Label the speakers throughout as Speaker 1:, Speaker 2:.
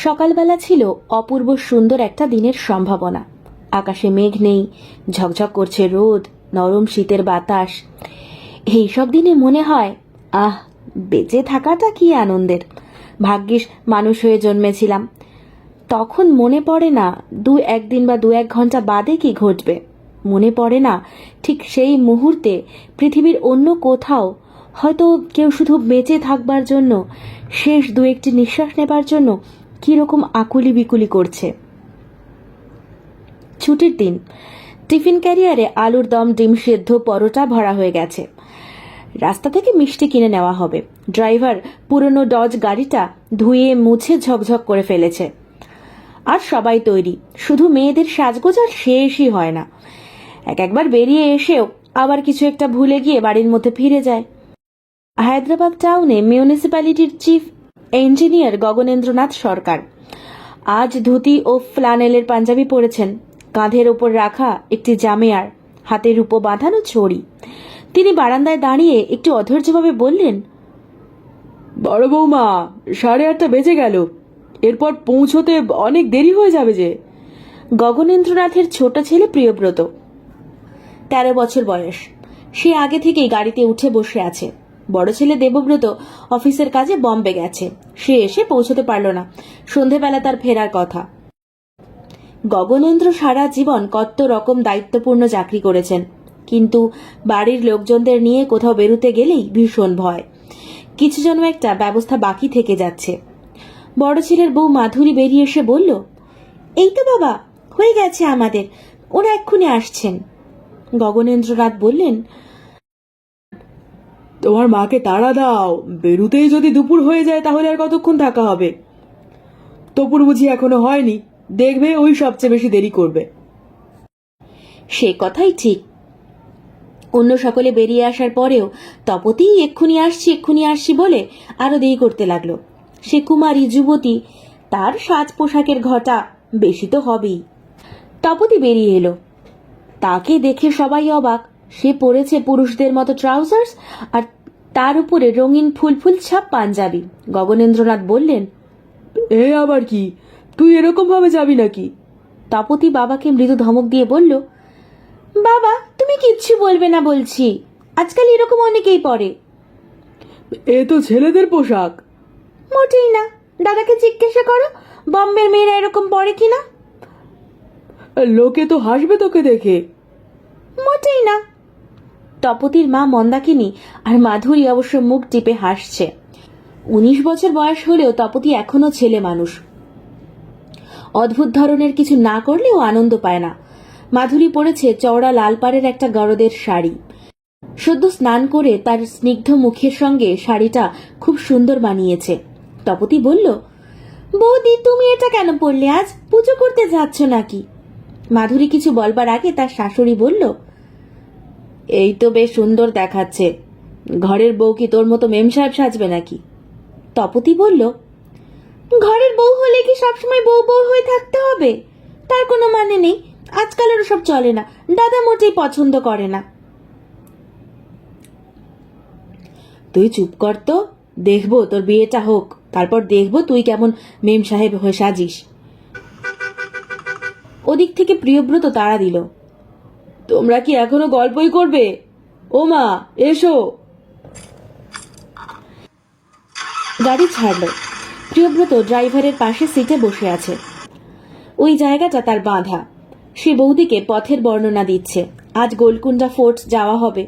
Speaker 1: সকালবেলা ছিল অপূর্ব সুন্দর একটা দিনের সম্ভাবনা। আকাশে মেঘ নেই, ঝকঝক করছে রোদ, নরম শীতের বাতাস। এইসব দিনে মনে হয়, আহ, বেঁচে থাকাটা কি আনন্দের। ভাগ্যিস মানুষ হয়ে জন্মেছিলাম। তখন মনে পড়ে না একদিন বা 1 ঘন্টা বাদে কি ঘটবে। মনে পড়ে না ঠিক সেই মুহূর্তে পৃথিবীর অন্য কোথাও হয়তো কেউ শুধু বেঁচে থাকবার জন্য, শেষ 1টি নিঃশ্বাস নেবার জন্য কিরকম আকুলি বিকুলি করছে। ছুটির দিন। টিফিন ক্যারিয়ারে আলুর দম, ডিম সেদ্ধ, পরোটা ভরা হয়ে গেছে। রাস্তা থেকে মিষ্টি কিনে নেওয়া হবে। ড্রাইভার পুরনো ডজ গাড়িটা ধুয়ে মুছে ঝকঝক করে ফেলেছে। আর সবাই তৈরি, শুধু মেয়েদের সাজগোজ আর শেষই হয় না। একবার বেরিয়ে এসেও আবার কিছু একটা ভুলে গিয়ে বাড়ির মধ্যে ফিরে যায়। হায়দ্রাবাদ টাউনে মিউনিসিপ্যালিটির চিফ ইঞ্জিনিয়ার গগনেন্দ্রনাথ সরকার আজ ধুতি ও ফ্লানেলের পাঞ্জাবি পরেছেন, কাঁধের ওপর রাখা একটি জামেয়ার, হাতে রূপো বাঁধানো ছড়ি। তিনি বারান্দায় দাঁড়িয়ে একটু অধৈর্যভাবে বললেন,
Speaker 2: বড় বৌমা, 8:30 বেজে গেল, এরপর পৌঁছতে অনেক দেরি হয়ে যাবে যে।
Speaker 1: গগনেন্দ্রনাথের ছোট ছেলে প্রিয়ব্রত, 13 বছর বয়স। সে আগে থেকেই গাড়িতে উঠে বসে আছে। বড় ছেলে দেবব্রত অফিসের কাজে বম্বে গেছে, সে এসে পৌঁছতে পারল না। সন্ধেবেলা তার ফেরার কথা। গগনেন্দ্র সারা জীবন কত রকম দায়িত্বপূর্ণ চাকরি করেছেন, কিন্তু বাড়ির লোকজনদের নিয়ে কোথাও বেরুতে গেলেই ভীষণ ভয়। কিছু যেন একটা ব্যবস্থা বাকি থেকে যাচ্ছে। বড় ছেলের বউ মাধুরী বেরিয়ে এসে বলল, এই তো বাবা, হয়ে গেছে আমাদের, ওরা এক্ষুনি আসছেন। গগনেন্দ্রনাথ বললেন,
Speaker 2: তোমার মাকে তাড়া দাও, বেরুতেই যদি দুপুর হয়ে যায় তাহলে আর কতক্ষণ থাকা হবে। তপুর বুঝি এখনো হয়নি, দেখবে ওই সবচেয়ে বেশি দেরি করবে।
Speaker 1: সে কথাই ঠিক। অন্য সকলে বেরিয়ে আসার পরেও তপতি এক্ষুনি আসছি বলে আরো দেরি করতে লাগলো। সে কুমারী যুবতী, তার সাজ পোশাকের ঘটা বেশি তো হবেই। তপতি বেরিয়ে এলো। তাকে দেখে সবাই অবাক। সে পরেছে পুরুষদের মতো ট্রাউজার্স আর তার উপরে রঙিন ফুল ছাপ পাঞ্জাবি। গগনেন্দ্রনাথ বললেন,
Speaker 2: এ আবার কি, তুই এরকম ভাবে যাবি নাকি?
Speaker 1: তপতি বাবাকে মৃদু ধমক দিয়ে বলল, বাবা তুমি কিচ্ছু বলবে না বলছি, আজকাল এরকম অনেকেই পরে।
Speaker 2: এ তো ছেলেদের পোশাক।
Speaker 1: মোটেই না, দাদাকে জিজ্ঞাসা করো বম্বের মেয়েরা এরকম পরে কিনা।
Speaker 2: লোকে তো হাসবে তোকে দেখে।
Speaker 1: মোটেই না। তপতির মা মন্দাকিনী আর মাধুরী অবশ্য মুখ টিপে হাসছে। 19 বছর বয়স হলেও তপতি এখনো ছেলে মানুষ। অদ্ভুত ধরনের কিছু না করলেও আনন্দ পায় না। মাধুরী পরেছে চওড়া লাল পাড়ের একটা গরদের শাড়ি। সদ্য স্নান করে তার স্নিগ্ধ মুখের সঙ্গে শাড়িটা খুব সুন্দর মানিয়েছে। তপতি বলল, বৌদি তুমি এটা কেন পরলে, আজ পুজো করতে যাচ্ছ নাকি? মাধুরী কিছু বলবার আগে তার শাশুড়ি বলল, এই তো বেশ সুন্দর দেখাচ্ছে, ঘরের বউ কি তোর মতো মেম সাহেব সাজবে নাকি? তপতি বলল, ঘরের বউ হলে কি সবসময় বউ বউ হয়ে থাকতে হবে? তার কোনো মানে নেই, আজকাল আর সব চলে না, দাদা মোটেই পছন্দ করে না। তুই চুপ কর তো, দেখবো তোর বিয়েটা হোক, তারপর দেখবো তুই কেমন মেম সাহেব হয়ে সাজিস। ওদিক থেকে প্রিয়ব্রত তাড়া দিল,
Speaker 2: তোমরা কি এখনো গল্পই করবে? ও মা, এসো।
Speaker 1: গাড়ি ছাড়ল। প্রিয়ব্রত ড্রাইভারের পাশে সিটে বসে আছে। ওই জায়গাটা তার বাঁধা। সে বৌদিকে পথের বর্ণনা দিচ্ছে। আজ গোলকুন্ডা ফোর্ট যাওয়া হবে।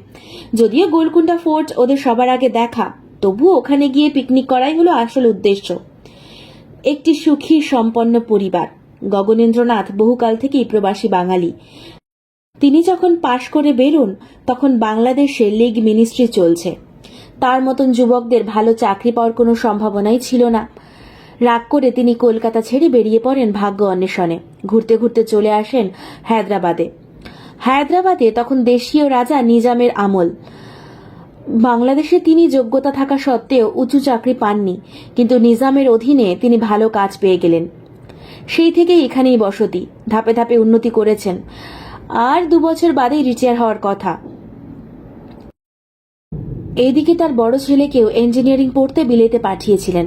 Speaker 1: যদিও গোলকুন্ডা ফোর্ট ওদের সবার আগে দেখা, তবুও ওখানে গিয়ে পিকনিক করাই হলো আসল উদ্দেশ্য। একটি সুখী সম্পন্ন পরিবার। গগনেন্দ্রনাথ বহুকাল থেকেই প্রবাসী বাঙালি। তিনি যখন পাশ করে বেরোন তখন বাংলাদেশে লীগ মিনিস্ট্রি চলছে। তার মতন যুবকদের ভালো চাকরি পাওয়ার কোনো সম্ভাবনাই ছিল না। রাগ করে তিনি কলকাতা ছেড়ে বেরিয়ে পড়েন ভাগ্য অন্বেষণে। ঘুরতে ঘুরতে চলে আসেন হায়দ্রাবাদে তখন দেশীয় রাজা নিজামের আমল। বাংলাদেশে তিনি যোগ্যতা থাকা সত্ত্বেও উঁচু চাকরি পাননি, কিন্তু নিজামের অধীনে তিনি ভালো কাজ পেয়ে গেলেন। সেই থেকেই এখানেই বসতি। ধাপে ধাপে উন্নতি করেছেন। আর 2 বছর বাদেই রিটায়ার হওয়ার কথা। এইদিকে তার বড় ছেলেকেও ইঞ্জিনিয়ারিং পড়তে বিলেতে পাঠিয়েছিলেন।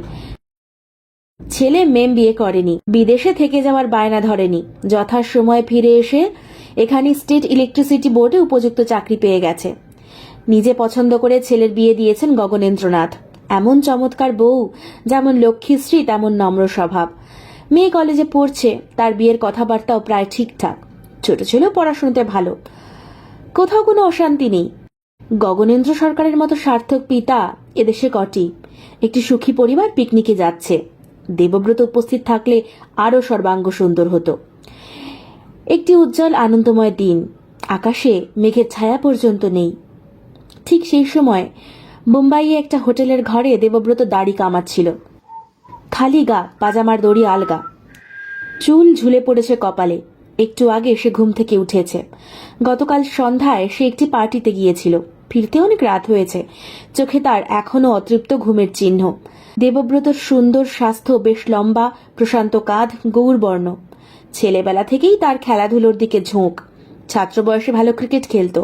Speaker 1: ছেলে মেম বিয়ে করেনি, বিদেশে থেকে যাওয়ার বায়না ধরেনি, যথাসময়ে ফিরে এসে এখানে স্টেট ইলেকট্রিসিটি বোর্ডে উপযুক্ত চাকরি পেয়ে গেছে। নিজে পছন্দ করে ছেলের বিয়ে দিয়েছেন গগনেন্দ্রনাথ। এমন চমৎকার বউ, যেমন লক্ষ্মীশ্রী তেমন নম্র স্বভাব। মেয়ে কলেজে পড়ছে, তার বিয়ের কথাবার্তাও প্রায় ঠিকঠাক। ছোট ছেলেও পড়াশোনাতে ভালো, কোথাও কোনো অশান্তি নেই। গগনেন্দ্র সরকারের মতো সার্থক পিতা এদেশে কটি। একটি সুখী পরিবার পিকনিকে যাচ্ছে। দেবব্রত উপস্থিত থাকলে আরও সর্বাঙ্গ সুন্দর হতো। একটি উজ্জ্বল আনন্দময় দিন, আকাশে মেঘের ছায়া পর্যন্ত নেই। ঠিক সেই সময় মুম্বাইয়ে একটা হোটেলের ঘরে দেবব্রত দাড়ি কামাচ্ছিল। খালি গা, পাজামার দড়ি আলগা, চুল ঝুলে পড়েছে কপালে। একটু আগে সে ঘুম থেকে উঠেছে। গতকাল সন্ধ্যায় সে একটি পার্টিতে গিয়েছিল। ফিরতে অনেক রাত হয়েছে। চোখে তার এখনো অতৃপ্ত ঘুমের চিহ্ন। দেবব্রতর সুন্দর স্বাস্থ্য, বেশ লম্বা প্রশান্ত কাঁধ, গৌরবর্ণ। ছেলেবেলা থেকেই তার খেলাধুলোর দিকে ঝোঁক। ছাত্র বয়সে ভালো ক্রিকেট খেলত,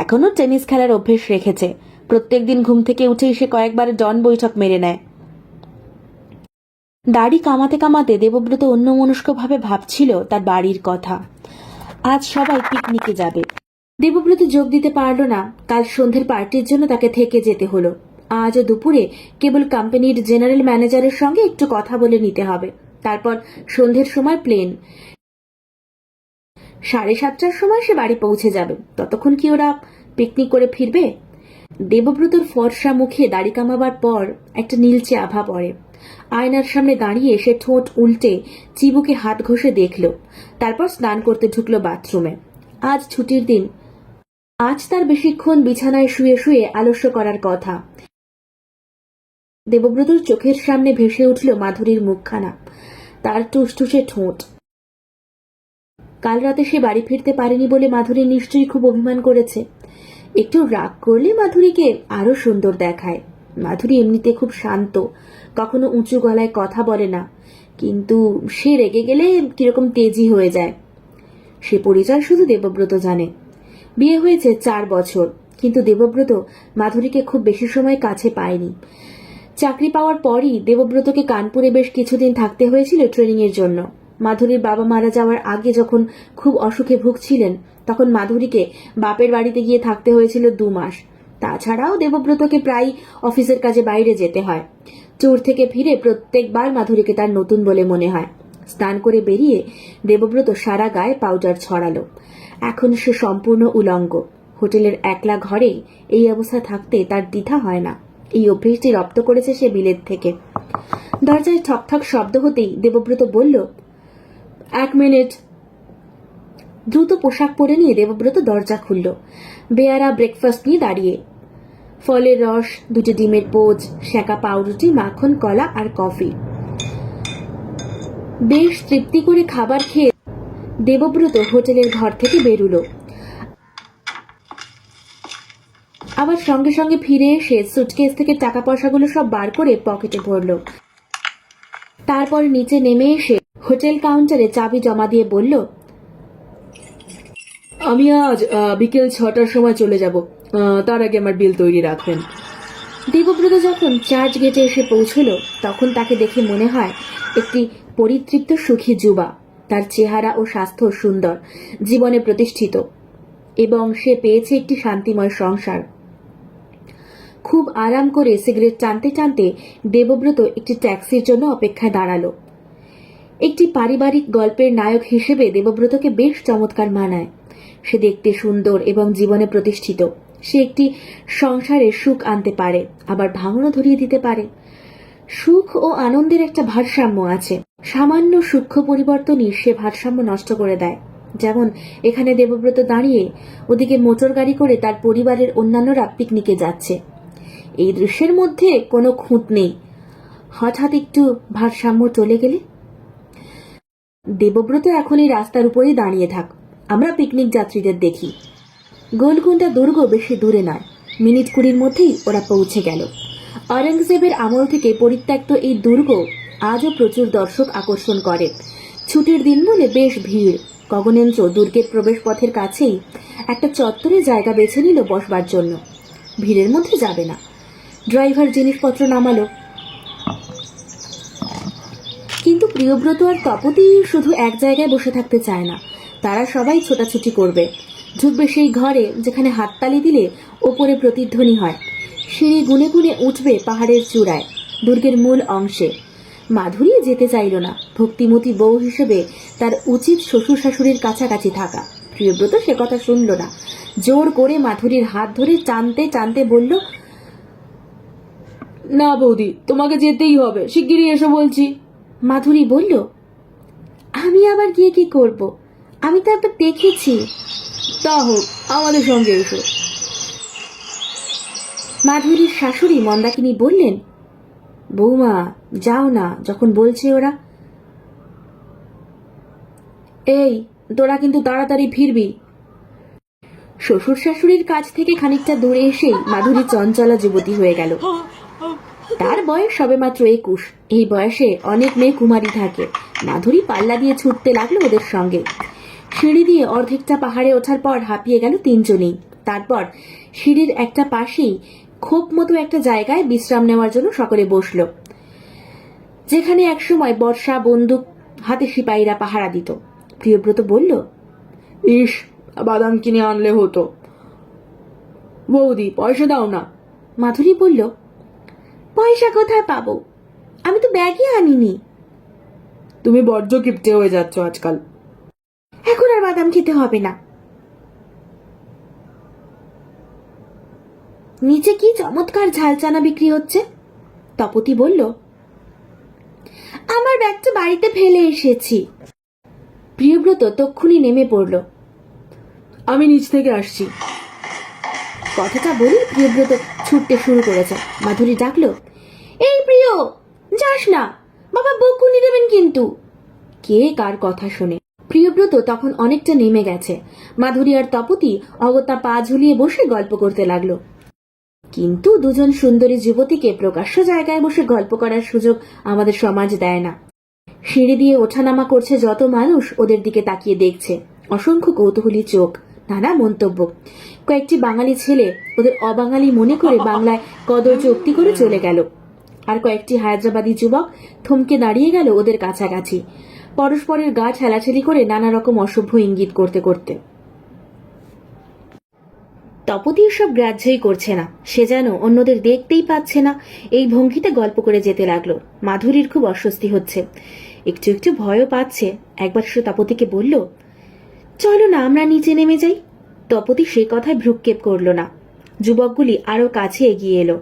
Speaker 1: এখনো টেনিস খেলার অভ্যেস রেখেছে। প্রত্যেকদিন ঘুম থেকে উঠেই সে কয়েকবার ডন বৈঠক মেরে নেয়। দাড়ি কামাতে কামাতে দেবব্রত অন্যমনস্কভাবে ভাবছিল তার বাড়ির কথা। আজ সবাই পিকনিকে যাবে। দেবব্রত যোগ দিতে পারল না। কাল সন্ধ্যের পার্টির জন্য তাকে থেকে যেতে হলো। আজও দুপুরে কেবল কোম্পানির জেনারেল ম্যানেজারের সঙ্গে একটু কথা বলে নিতে হবে। তারপর সন্ধ্যের সময় প্লেন। 7:30টার সময় সে বাড়ি পৌঁছে যাবে। ততক্ষণ কি ওরা পিকনিক করে ফিরবে? দেবব্রতর ফর্সা মুখে দাড়ি কামাবার পর একটা নীলচে আভা পড়ে। আয়নার সামনে দাঁড়িয়ে সে ঠোঁট উল্টে চিবুকে হাত ঘষে দেখল। তারপর স্নান করতে ঢুকলো বাথরুমে। আজ ছুটির দিন। আজ তার বেশিক্ষণ বিছানায় শুয়ে শুয়ে আলস্য করার কথা। দেবব্রতর চোখের সামনে ভেসে উঠল মাধুরীর মুখখানা, তার টুসটুসে ঠোঁট। কাল রাতে সে বাড়ি ফিরতে পারেনি বলে মাধুরী নিশ্চয়ই খুব অভিমান করেছে। একটু রাগ করলে মাধুরীকে আরো সুন্দর দেখায়। মাধুরী এমনিতে খুব শান্ত, কখনো উঁচু গলায় কথা বলে না, কিন্তু সে রেগে গেলে কিরকম তেজি হয়ে যায়। সে পরিচয় শুধু দেবব্রত জানে। বিয়ে হয়েছে 4 বছর, কিন্তু দেবব্রত মাধুরীকে খুব বেশি সময় কাছে পায়নি। চাকরি পাওয়ার পরই দেবব্রতকে কানপুরে বেশ কিছুদিন থাকতে হয়েছিল ট্রেনিং এর জন্য। মাধুরীর বাবা মারা যাওয়ার আগে যখন খুব অসুখে ভুগছিলেন, তখন মাধুরীকে বাপের বাড়িতে গিয়ে থাকতে হয়েছিল 2 মাস। তাছাড়াও দেবব্রতকে প্রায় অফিসের কাজে বাইরে যেতে হয়। ট্যুর থেকে ফিরে প্রত্যেকবার মাধুরীকে তার নতুন বলে মনে হয়। স্নান করে বেরিয়ে দেবব্রত সারা গায়ে পাউডার ছড়ালো। এখন সে সম্পূর্ণ উলঙ্গ। হোটেলের একলা ঘরে এই অবস্থা থাকতে তার দ্বিধা হয় না। এই অভ্যেসটি রপ্ত করেছে সে বিলেত থেকে। দরজায় ঠকঠক শব্দ হতেই দেবব্রত বলল, 1 মিনিট। দ্রুত পোশাক পরে নিয়ে দেবব্রত দরজা খুলল। বেয়ারা ব্রেকফাস্ট নিয়ে দাঁড়িয়ে। ফলের রস, 2টি ডিমের পোচ, সেঁকা পাউরুটি, মাখন, কলা আর কফি। বেশ তৃপ্তি করে খাবার খেয়ে দেবব্রত হোটেলের ঘর থেকে বেরুলো। আবার সঙ্গে সঙ্গে ফিরে এসে সুটকেস থেকে টাকা পয়সাগুলো সব বার করে পকেটে ভরল। তারপর নিচে নেমে এসে হোটেল কাউন্টারে চাবি জমা দিয়ে বলল,
Speaker 2: আমি আজ বিকেল 6টার সময় চলে যাব। তার আগে আমার বিল তৈরি রাখবেন।
Speaker 1: দেবব্রত যখন চার্চ গেটে এসে পৌঁছল, তখন তাকে দেখে মনে হয় একটি পরিতৃপ্ত সুখী যুবা। তার চেহারা ও স্বাস্থ্য সুন্দর, জীবনে প্রতিষ্ঠিত, এবং সে পেয়েছে একটি শান্তিময় সংসার। খুব আরাম করে সিগারেট টানতে টানতে দেবব্রত একটি ট্যাক্সির জন্য অপেক্ষায় দাঁড়ালো। একটি পারিবারিক গল্পের নায়ক হিসেবে দেবব্রতকে বেশ চমৎকার মানায়। সে দেখতে সুন্দর এবং জীবনে প্রতিষ্ঠিত। সে একটি সংসারে সুখ আনতে পারে, আবার ভাঙনও ধরিয়ে দিতে পারে। সুখ ও আনন্দের একটা ভারসাম্য আছে। সামান্য সূক্ষ্ম পরিবর্তনই সে ভারসাম্য নষ্ট করে দেয়। যেমন এখানে দেবব্রত দাঁড়িয়ে, ওদিকে মোটর গাড়ি করে তার পরিবারের অন্যান্যরা পিকনিকে যাচ্ছে। এই দৃশ্যের মধ্যে কোনো খুঁত নেই। হঠাৎ একটু ভারসাম্য চলে গেলে? দেবব্রত এখন এই রাস্তার উপরেই দাঁড়িয়ে থাক, আমরা পিকনিক যাত্রীদের দেখি। গোলকুন্ডা দুর্গ বেশি দূরে নয়, মিনিট 20 মধ্যেই ওরা পৌঁছে গেল। অরঙ্গজেবের আমল থেকে পরিত্যক্ত এই দুর্গ আজও প্রচুর দর্শক আকর্ষণ করে। ছুটির দিন বলে বেশ ভিড়। গগনেন্দ্র দুর্গের প্রবেশ পথের কাছেই একটা চত্বরে জায়গা বেছে নিল বসবার জন্য। ভিড়ের মধ্যে যাবে না। ড্রাইভার জিনিসপত্র নামালো। প্রিয়ব্রত আর তপতি শুধু এক জায়গায় বসে থাকতে চায় না, তারা সবাই ছোটাছুটি করবে, ঢুকবে সেই ঘরে যেখানে হাততালি দিলে ওপরে প্রতিধ্বনি হয়, সিঁড়ি গুনে গুনে উঠবে পাহাড়ের চূড়ায়, দুর্গের মূল অংশে। মাধুরী যেতে চাইল না, ভক্তিমতী বউ হিসেবে তার উচিত শ্বশুর শাশুড়ির কাছাকাছি থাকা। প্রিয়ব্রত সে কথা শুনল না, জোর করে মাধুরীর হাত ধরে টানতে টানতে বলল,
Speaker 2: না বৌদি, তোমাকে যেতেই হবে, শিগগিরই এসো বলছি।
Speaker 1: মাধুরী বলল, আমি আবার গিয়ে কি করব? আমি তো একবার দেখেছি।
Speaker 2: তা হোক, আমাদের সঙ্গে এসো।
Speaker 1: মাধুরীর শাশুড়ি মন্দাকিনী বললেন, বৌমা যাও না, যখন বলছে ওরা। এই, তোরা কিন্তু তাড়াতাড়ি ফিরবি। শ্বশুর শাশুড়ির কাছ থেকে খানিকটা দূরে এসেই মাধুরী চঞ্চলা যুবতী হয়ে গেল। তার বয়স সবেমাত্র 21। এই বয়সে অনেক মেয়ে কুমারী থাকে। মাধুরী পাল্লা দিয়ে ছুটতে লাগলো ওদের সঙ্গে। সিঁড়ি দিয়ে অর্ধেকটা পাহাড়ে ওঠার পর হাঁপিয়ে গেল তিনজনেই। তারপর সিঁড়ির একটা পাশেই খোপ মতো একটা জায়গায় বিশ্রাম নেওয়ার জন্য সকলে বসল, যেখানে একসময় বর্ষা বন্দুক হাতে সিপাহীরা পাহারা দিত। প্রিয়ব্রত বলল,
Speaker 2: ইস, বাদাম কিনে আনলে হতো। বৌদি, পয়সা দাও না।
Speaker 1: মাধুরী বলল, পয়সা কোথায় পাবো? আমি তো ব্যাগই আনিনি।
Speaker 2: তুমি বড্ড কিপটে হয়ে যাচ্ছ আজকাল।
Speaker 1: এখন আর বাদাম খেতে হবে না। নিচে কি চমৎকার ঝালচানা বিক্রি হচ্ছে। তপতি বলল, আমার ব্যাগটা বাড়িতে ফেলে এসেছি। প্রিয়ব্রত তক্ষুনি নেমে পড়ল।
Speaker 2: আমি নিচ থেকে আসছি।
Speaker 1: কথাটা বলে প্রিয়ব্রত ছুটতে শুরু করেছে। মাধুরী ডাকলো, এই প্রিয়, যাস না, বাবা বকুনি দেবেন কিন্তু। কে কার কথা শুনে। প্রিয়ব্রত তখন অনেকটা নেমে গেছে। মাধুরী আর তপতি অগত্যা পা ঝুলিয়ে বসে গল্প করতে লাগলো। কিন্তু দুজন সুন্দরী যুবতীকে প্রকাশ্য জায়গায় বসে গল্প করার সুযোগ আমাদের সমাজ দেয় না। সিঁড়ি দিয়ে ওঠানামা করছে যত মানুষ ওদের দিকে তাকিয়ে দেখছে, অসংখ্য কৌতূহলী চোখ, নানা মন্তব্য। কয়েকটি বাঙালি ছেলে ওদের অবাঙালি মনে করে বাংলায় কদর্য উক্তি করে চলে গেল, আর কয়েকটি হায়দ্রাবাদী যুবক থমকে দাঁড়িয়ে গেল ওদের কাছাকাছি, পরস্পরের গা ঠেলাঠেলি করে নানা রকম অসভ্য ইঙ্গিত করতে করতে। তপতি সব গ্রাহ্যই করছে না, সে যেন অন্যদের দেখতেই পাচ্ছে না, এই ভঙ্গিতে গল্প করে যেতে লাগলো। মাধুরীর খুব অস্বস্তি হচ্ছে, একটু একটু ভয়ও পাচ্ছে। একবার সে তপতিকে বলল, চলো না আমরা নিচে নেমে যাই। তপতি সে কথায় ভ্রুক্ষেপ করল না। যুবকগুলি আরো কাছে এগিয়ে এলো,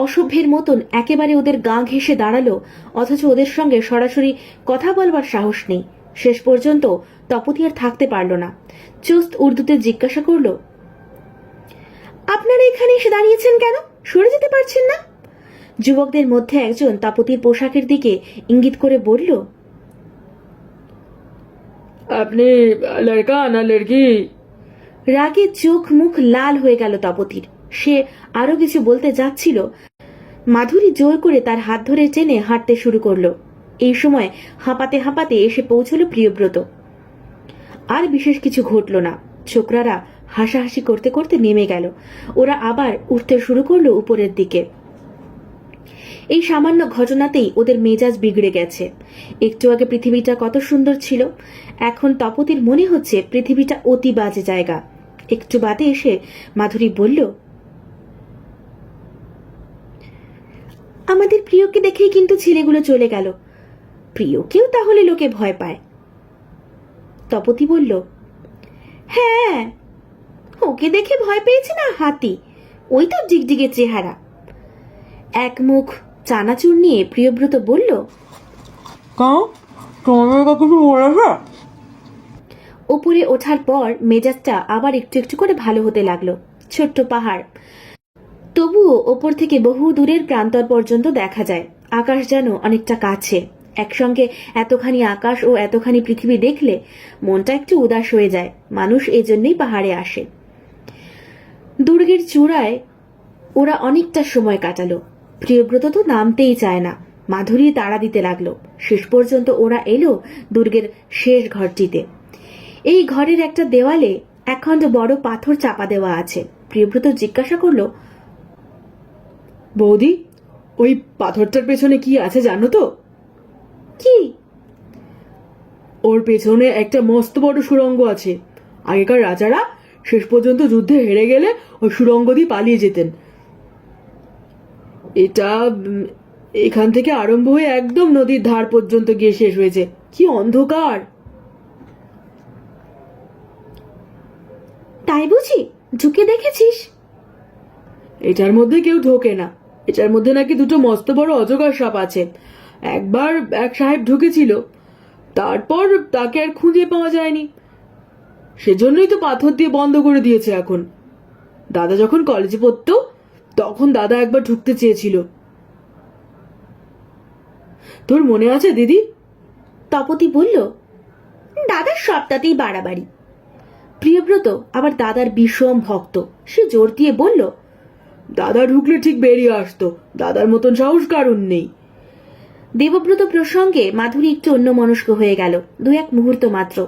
Speaker 1: অসভ্যের মতন একেবারে ওদের গা ঘেঁষে দাঁড়ালো, অথচ ওদের সঙ্গে সরাসরি কথা বলবার সাহস নেই। শেষ পর্যন্ত তপতি আর থাকতে পারল না, চুস্ত উর্দুতে জিজ্ঞাসা করল, আপনারা এখানে এসে দাঁড়িয়েছেন কেন? সরে যেতে পারছেন না? যুবকদের মধ্যে একজন তপতির পোশাকের দিকে ইঙ্গিত করে বলল,
Speaker 2: আপনি লড়কা না লড়কি?
Speaker 1: রাগে চোখ মুখ লাল হয়ে গেল তপতির। সে আরো কিছু বলতে যাচ্ছিল, মাধুরী জোর করে তার হাত ধরে টেনে হাঁটতে শুরু করলো। এই সময় হাঁপাতে হাঁপাতে এসে পৌঁছল প্রিয়ব্রত। আর বিশেষ কিছু ঘটল না। ছোকরারা হাসাহাসি করতে করতে নেমে গেল। ওরা আবার উঠতে শুরু করলো উপরের দিকে। এই সামান্য ঘটনাতেই ওদের মেজাজ বিগড়ে গেছে। একটু আগে পৃথিবীটা কত সুন্দর ছিল, এখন তপতির মনে হচ্ছে পৃথিবীটা অতি বাজে জায়গা। একটু বাদে এসে মাধুরী বলল, আমাদের প্রিয়কে দেখেই কিন্তু ছেলেগুলো চলে গেল। প্রিয়কেও তাহলে লোকে ভয় পায়। তপতি বলল, হ্যাঁ, ওকে দেখে ভয় পেয়েছে না হাতি, ওই তো ডিগডিগে চেহারা। এক মুখ চানাচুর নিয়ে প্রিয়ব্রত বলল, ওপরে ওঠার পর মেজাজটা আবার একটু একটু করে ভালো হতে লাগলো। ছোট্ট পাহাড়, তবুও ওপর থেকে বহু দূরের প্রান্তর পর্যন্ত দেখা যায়। আকাশ যেন অনেকটা কাছে। একসঙ্গে এতখানি আকাশ ও এতখানি পৃথিবী দেখলে মনটা একটু উদাস হয়ে যায়। মানুষ এজন্যই পাহাড়ে আসে। দুর্গের চূড়ায় ওরা অনেকটা সময় কাটালো। প্রিয়ব্রত তো নামতেই চায় না। মাধুরী তাড়া দিতে লাগলো। শেষ পর্যন্ত ওরা এলো দুর্গের শেষ ঘরটিতে। এই ঘরের একটা দেওয়ালে একখণ্ড বড় পাথর চাপা দেওয়া আছে। প্রিয়ব্রত জিজ্ঞাসা করলো,
Speaker 2: বৌদি, ওই পাথরটার পেছনে কি আছে জানো তো?
Speaker 1: কি?
Speaker 2: ওর পেছনে একটা মস্ত বড় সুড়ঙ্গ আছে। আগেকার রাজারা শেষ পর্যন্ত যুদ্ধে হেরে গেলে ওই সুড়ঙ্গ দিয়ে পালিয়ে যেতেন। এটা এখান থেকে আরম্ভ হয়ে একদম নদীর ধার পর্যন্ত গিয়ে শেষ হয়েছে। কি অন্ধকার!
Speaker 1: তাই বুঝি? ঢুকে দেখেছিস?
Speaker 2: এটার মধ্যে কেউ ঢোকে না। এটার মধ্যে নাকি দুটো মস্ত বড় অজগর সাপ আছে। একবার এক সাহেব ঢুকেছিল, তারপর তাকে আর খুঁজে পাওয়া যায়নি। সেজন্যই তো পাথর দিয়ে বন্ধ করে দিয়েছে এখন। দাদা যখন কলেজে পড়তো তখন দাদা একবার ঢুকতে চেয়েছিল। তোর মনে আছে দিদি?
Speaker 1: তপতি বলল, দাদার সবটাতেই বাড়াবাড়ি। প্রিয়ব্রত আবার দাদার বিষম ভক্ত। সে জোর দিয়ে বলল,
Speaker 2: দাদা ঢুকলে ঠিক বেরিয়ে আসতো। দাদার মতন সাহস কারণ নেই।
Speaker 1: দেবব্রত প্রসঙ্গে মাধুরী একটু অন্যমনস্ক হয়ে গেল, দু এক মুহূর্ত মাত্র।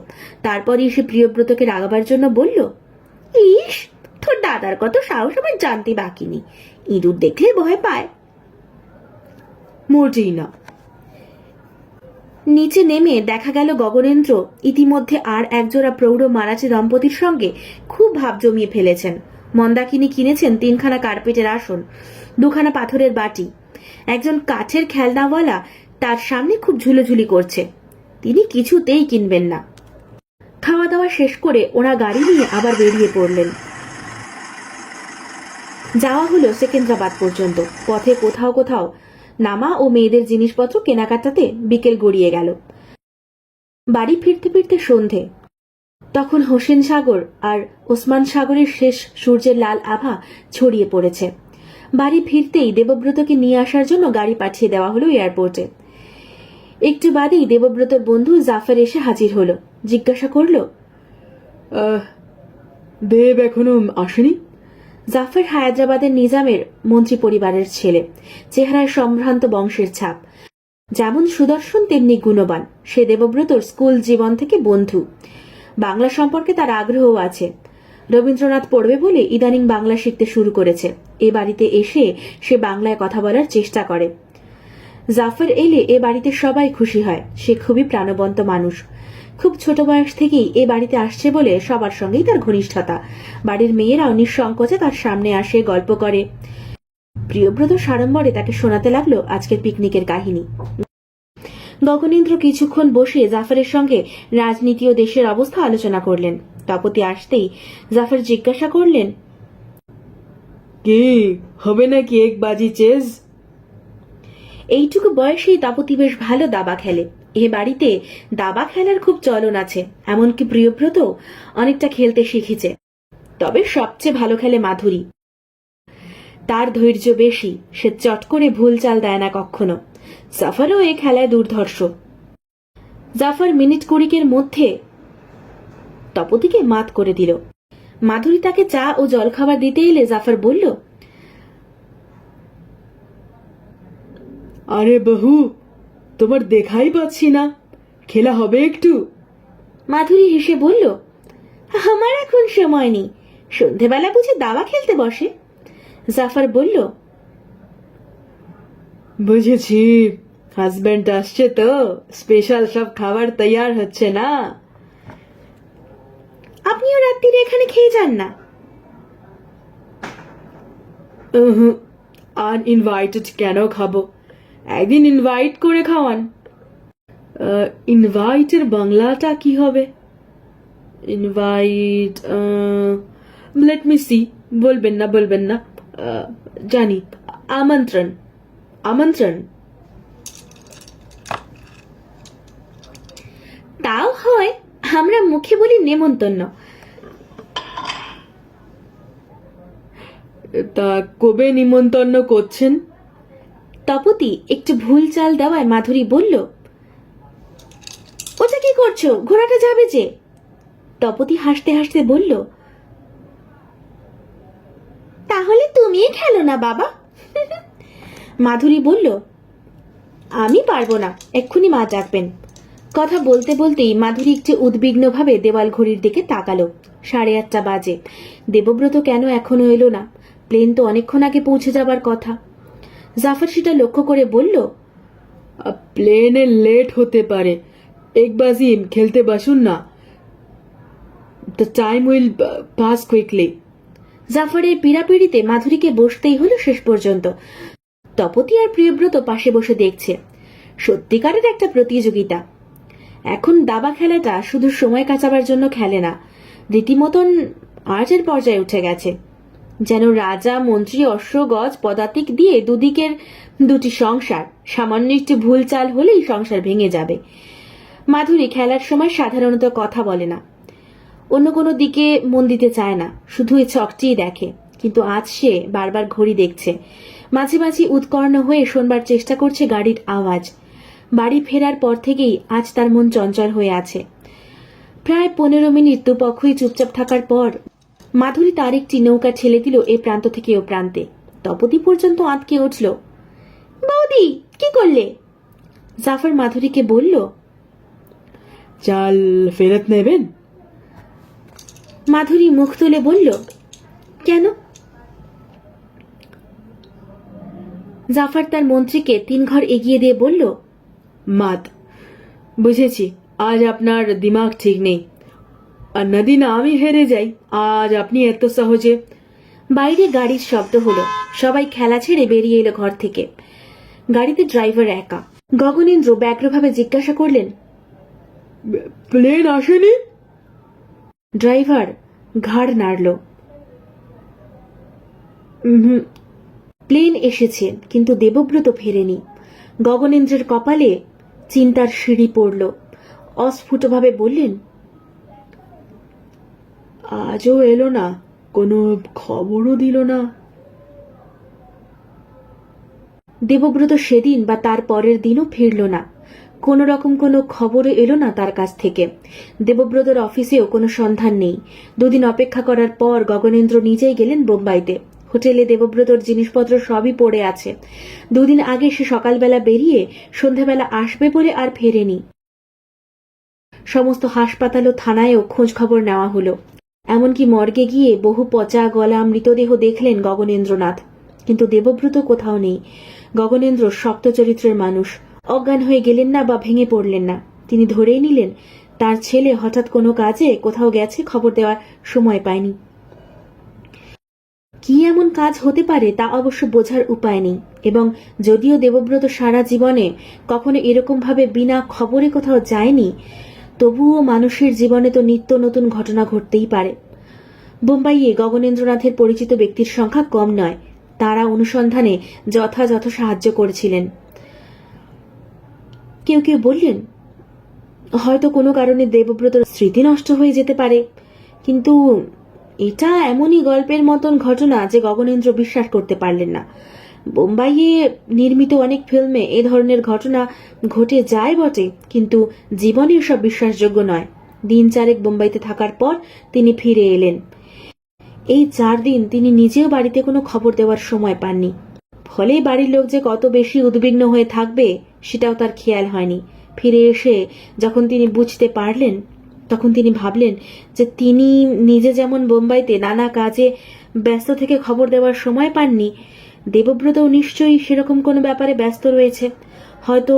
Speaker 1: তারপরই সে প্রিয়ব্রতকে রাগাবার জন্য বলল, ইস, তোর দাদার কত সাহস আমার জানতে বাকি নেই। ইঁদুর দেখলে ভয় পায়।
Speaker 2: মোটেই না।
Speaker 1: নিচে নেমে দেখা গেল গগনেন্দ্র ইতিমধ্যে আর একজোড়া প্রৌঢ় মারাঠি দম্পতির সঙ্গে খুব ভাব জমিয়ে ফেলেছেন। মন্দাকিনী কিনেছেন 3খানা কার্পেটের আসন, 2খানা পাথরের বাটি। একজন কাঠের খেলনাওয়ালা তার সামনে খুব ঝুলোঝুলি করছে। তিনি কিছুতেই কিনবেন না। খাওয়া দাওয়া শেষ করে ওরা গাড়ি নিয়ে আবার বেরিয়ে পড়লেন। যাওয়া হলো সেকেন্দ্রাবাদ পর্যন্ত। পথে কোথাও কোথাও নামা ও মেয়েদের জিনিসপত্র কেনাকাটাতে বিকেল গড়িয়ে গেল। বাড়ি ফিরতে ফিরতে সন্ধে। তখন হোসেন সাগর আর ওসমান সাগরের শেষ সূর্যের লাল আভা ছড়িয়ে পড়েছে। বাড়ি ফিরতেই দেবব্রতকে নিয়ে আসার জন্য গাড়ি পাঠিয়ে দেওয়া হলো এয়ারপোর্টে। একটু বাদেই দেবব্রতর বন্ধু জাফর এসে হাজির হলো। জিজ্ঞাসা করল,
Speaker 2: দেব এখনো আসেনি?
Speaker 1: জাফর হায়দ্রাবাদের নিজামের মন্ত্রী পরিবারের ছেলে। চেহারায় সম্ভ্রান্ত বংশের ছাপ। যেমন সুদর্শন তেমনি গুণবান। সে দেবব্রতর স্কুল জীবন থেকে বন্ধু। বাংলা সম্পর্কে তার আগ্রহও আছে। রবীন্দ্রনাথ পড়বে বলে ইদানিং বাংলা শিখতে শুরু করেছে। এ বাড়িতে এসে সে বাংলায় কথা বলার চেষ্টা করে। জাফর এলে এ বাড়িতে সবাই খুশি হয়। সে খুবই প্রাণবন্ত মানুষ। খুব ছোট বয়স থেকেই এ বাড়িতে আসছে বলে সবার সঙ্গেই তার ঘনিষ্ঠতা। বাড়ির মেয়েরাও নিঃসংকোচে তার সামনে আসে, গল্প করে। প্রিয়ব্রত সাড়ম্বরে তাকে শোনাতে লাগলো আজকের পিকনিকের কাহিনী। গগনেন্দ্র কিছুক্ষণ বসে জাফরের সঙ্গে রাজনীতি ও দেশের অবস্থা আলোচনা করলেন। তপতি আসতেই জাফর জিজ্ঞাসা করলেন,
Speaker 2: কি হবে নাকি এক বাজি চেজ?
Speaker 1: এইটুকু বয়সেই তপতি বেশ ভালো দাবা খেলে। এ বাড়িতে দাবা খেলার খুব চলন আছে। এমনকি প্রিয়ব্রত অনেকটা খেলতে শিখেছে। তবে সবচেয়ে ভালো খেলে মাধুরী। তার ধৈর্য বেশি। সে চট করে ভুল চাল দেয় না কখনো। জাফরও এ খেলায় দুর্ধর্ষ। জাফর মিনিট 20 মধ্যে তপতিকে মাত করে দিল। মাধুরী তাকে চা ও জলখাবার দিতে এলে জাফর বলল,
Speaker 2: আরে বহু, তোমার দেখাই পাচ্ছি না। খেলা হবে একটু?
Speaker 1: মাধুরী হেসে বলল, আমার এখন সময় নেই। সন্ধেবেলা বুঝে দাবা খেলতে বসে। জাফর বলল,
Speaker 2: বুঝেছি, হাজবেন্ড আসছে তো স্পেশাল সব খাবার তৈয়ার হচ্ছে না?
Speaker 1: আপনিও রাত্রিরে এখানে খেয়ে যান না?
Speaker 2: আনইনভাইটেড কেন খাবো? একদিন ইনভাইট করে খাওয়ান। ইনভাইটের বাংলাটা কি হবে? Invite, let me see. বলবেন না, বলবেন না। জানি, আমন্ত্রণ। আমন্ত্রণ।
Speaker 1: তাও হয়, আমরা মুখে বলি নেমন্তন্ন।
Speaker 2: তা কবে নিমন্ত্রণ করছেন?
Speaker 1: তপতি একটু ভুল চাল দেওয়ায় মাধুরী বলল, ওটা কি করছো? ঘোড়াটা যাবে যে। তপতি হাসতে হাসতে বলল, তাহলে তুমিই খেলো না বাবা। মাধুরী বলল, আমি পারবো না, এক্ষুনি মা ডাকবেন। কথা বলতে বলতেই মাধুরী একটু উদ্বিগ্নভাবে দেওয়াল ঘড়ির দিকে তাকালো। 8:30 বাজে। দেবব্রত কেন এখনো এলো না? প্লেন তো অনেকক্ষণ আগে পৌঁছে যাবার কথা। জাফর সেটা লক্ষ্য করে বলল,
Speaker 2: প্লেনে লেট হতে পারে। एक बाजी खेलते बसुन ना, the time will pass quickly.
Speaker 1: জাফরের পীড়াপিড়িতে মাধুরীকে বসতেই হলো শেষ পর্যন্ত। তপতি আর প্রিয়ব্রত পাশে বসে দেখছে। সত্যিকারের একটা প্রতিযোগিতা। এখন দাবা খেলাটা শুধু সময় কাটাবার জন্য খেলে না, রীতিমতন আর্টের পর্যায়ে উঠে গেছে। যেন রাজা মন্ত্রী অশ্ব গজ পদাতিক দিয়ে দুদিকের দুটি সংসার, সামান্য একটু ভুল চাল হলেই সংসার ভেঙে যাবে। মাধুরী খেলার সময় সাধারণত কথা বলে না, অন্য কোনো দিকে মন দিতে চায় না, শুধু এই ছকটিই দেখে। কিন্তু আজ সে বারবার ঘড়ি দেখছে, মাঝে মাঝে উৎকর্ণ হয়ে শোনবার চেষ্টা করছে গাড়ির আওয়াজ। বাড়ি ফেরার পর থেকেই আজ তার মন চঞ্চল হয়ে আছে। প্রায় 15 মিনিট দুপক্ষই চুপচাপ থাকার পর মাধুরী তার একটি নৌকা ঠেলে দিল এ প্রান্ত থেকে ও প্রান্তে। তপতি পর্যন্ত আঁতকে উঠল। বৌদি, কি করলে? জাফর মাধুরীকে বলল,
Speaker 2: চাল ফেরত নেবেন?
Speaker 1: মাধুরী মুখ তুলে বলল, কেন? জাফর তার মন্ত্রীকে 3 ঘর এগিয়ে দিয়ে বলল,
Speaker 2: মাত, বুঝেছি আজ আপনার দিমাগ ঠিক নেই। আর নদিন আমি হেরে যাই, আজ আপনি এত সহজে।
Speaker 1: বাইরে গাড়ির শব্দ হলো। সবাই খেলা ছেড়ে বেরিয়ে এলো ঘর থেকে। গাড়িতে ড্রাইভার একা। গগনেন্দ্র ব্যগ্রভাবে জিজ্ঞাসা করলেন,
Speaker 2: প্লেন আসেনি?
Speaker 1: ড্রাইভার ঘাড় নাড়ল। প্লেন এসেছে, কিন্তু দেবব্রত ফেরেনি। গগনেন্দ্রের কপালে চিন্তার সিঁড়ি পড়ল। অস্ফুটভাবে বললেন,
Speaker 2: আজও এলো না, কোনো খবরও দিল না।
Speaker 1: দেবব্রত সেদিন বা তার পরের দিনও ফিরল না। কোন রকম কোনো খবরও এলো না তার কাছ থেকে। দেবব্রতর অফিসেও কোনো সন্ধান নেই। 2 দিন অপেক্ষা করার পর গগনেন্দ্র নিজেই গেলেন বোম্বাইতে। হোটেলে দেবব্রতর জিনিসপত্র সবই পড়ে আছে। 2 দিন আগে সে সকালবেলা বেরিয়ে সন্ধ্যাবেলা আসবে বলে আর ফেরেনি। সমস্ত হাসপাতাল ও থানায়ও খোঁজ খবর নেওয়া হলো। এমনকি মর্গে গিয়ে বহু পচা গলা মৃতদেহ দেখলেন গগনেন্দ্রনাথ, কিন্তু দেবব্রত কোথাও নেই। গগনেন্দ্র শক্ত চরিত্রের মানুষ, অজ্ঞান হয়ে গেলেন না বা ভেঙে পড়লেন না। তিনি ধরেই নিলেন তার ছেলে হঠাৎ কোনো কাজে কোথাও গেছে, খবর দেওয়ার সময় পায়নি। কি এমন কাজ হতে পারে তা অবশ্য বোঝার উপায় নেই। এবং যদিও দেবব্রত সারা জীবনে কখনো এরকম ভাবে বিনা খবরে কোথাও যায়নি, তবুও মানুষের জীবনে তো নিত্য নতুন ঘটনা ঘটতেই পারে। বোম্বাইয়ে গগনেন্দ্রনাথের পরিচিত ব্যক্তির সংখ্যা কম নয়। তারা অনুসন্ধানে যথাযথ সাহায্য করেছিলেন। কেউ কেউ বললেন, হয়তো কোনো কারণে দেবব্রতর স্মৃতি নষ্ট হয়ে যেতে পারে। কিন্তু এটা এমনই গল্পের মতন ঘটনা যে গগনেন্দ্র বিশ্বাস করতে পারলেন না। বোম্বাইয়ে নির্মিত অনেক ফিল্মে এ ধরনের ঘটনা ঘটে যায় বটে, কিন্তু জীবনে সব বিশ্বাসযোগ্য নয়। দিন 4 বোম্বাইতে থাকার পর তিনি ফিরে এলেন। এই 4 দিন তিনি নিজেও বাড়িতে কোনো খবর দেওয়ার সময় পাননি। ফলে বাড়ির লোক যে কত বেশি উদ্বিগ্ন হয়ে থাকবে সেটাও তার খেয়াল হয়নি। ফিরে এসে যখন তিনি বুঝতে পারলেন, তখন তিনি ভাবলেন যে তিনি নিজে যেমন বোম্বাইতে নানা কাজে ব্যস্ত থেকে খবর দেওয়ার সময় পাননি, দেবব্রতও নিশ্চয়ই সেরকম কোনো ব্যাপারে ব্যস্ত রয়েছে, হয়তো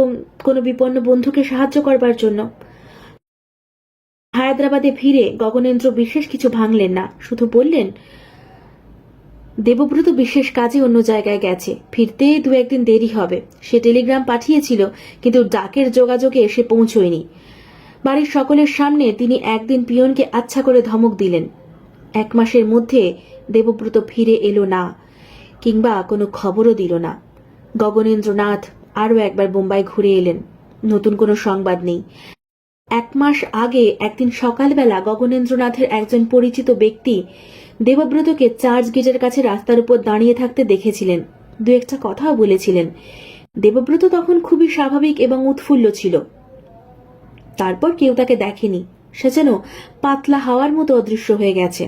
Speaker 1: কোনো বিপন্ন বন্ধুকে সাহায্য করবার জন্য। হায়দ্রাবাদে ফিরে গগনেন্দ্র বিশেষ কিছু ভাঙলেন না, শুধু বললেন, দেবব্রত বিশেষ কাজে অন্য জায়গায় গেছে, ফিরতে 2-1 দিন দেরি হবে। সে টেলিগ্রাম পাঠিয়েছিল, কিন্তু ডাকের যোগাযোগে এসে পৌঁছয়নি। বাড়ির সকলের সামনে তিনি একদিন পিয়নকে আচ্ছা করে ধমক দিলেন। 1 মাসের মধ্যে দেবব্রত ফিরে এলো না, কিংবা কোনো খবরও দিল না। গগনেন্দ্রনাথ আরও একবার বোম্বাই ঘুরে এলেন। নতুন কোনো সংবাদ নেই। 1 মাস আগে একদিন সকালবেলা গগনেন্দ্রনাথের একজন পরিচিত ব্যক্তি দেবব্রতকে চার্চ গেটের কাছে রাস্তার উপর দাঁড়িয়ে থাকতে দেখেছিলেন। 2-1টা কথাও বলেছিলেন। দেবব্রত তখন খুবই স্বাভাবিক এবং উৎফুল্ল ছিল। তারপর কেউ তাকে দেখেনি। সে যেন পাতলা হাওয়ার মতো অদৃশ্য হয়ে গেছে।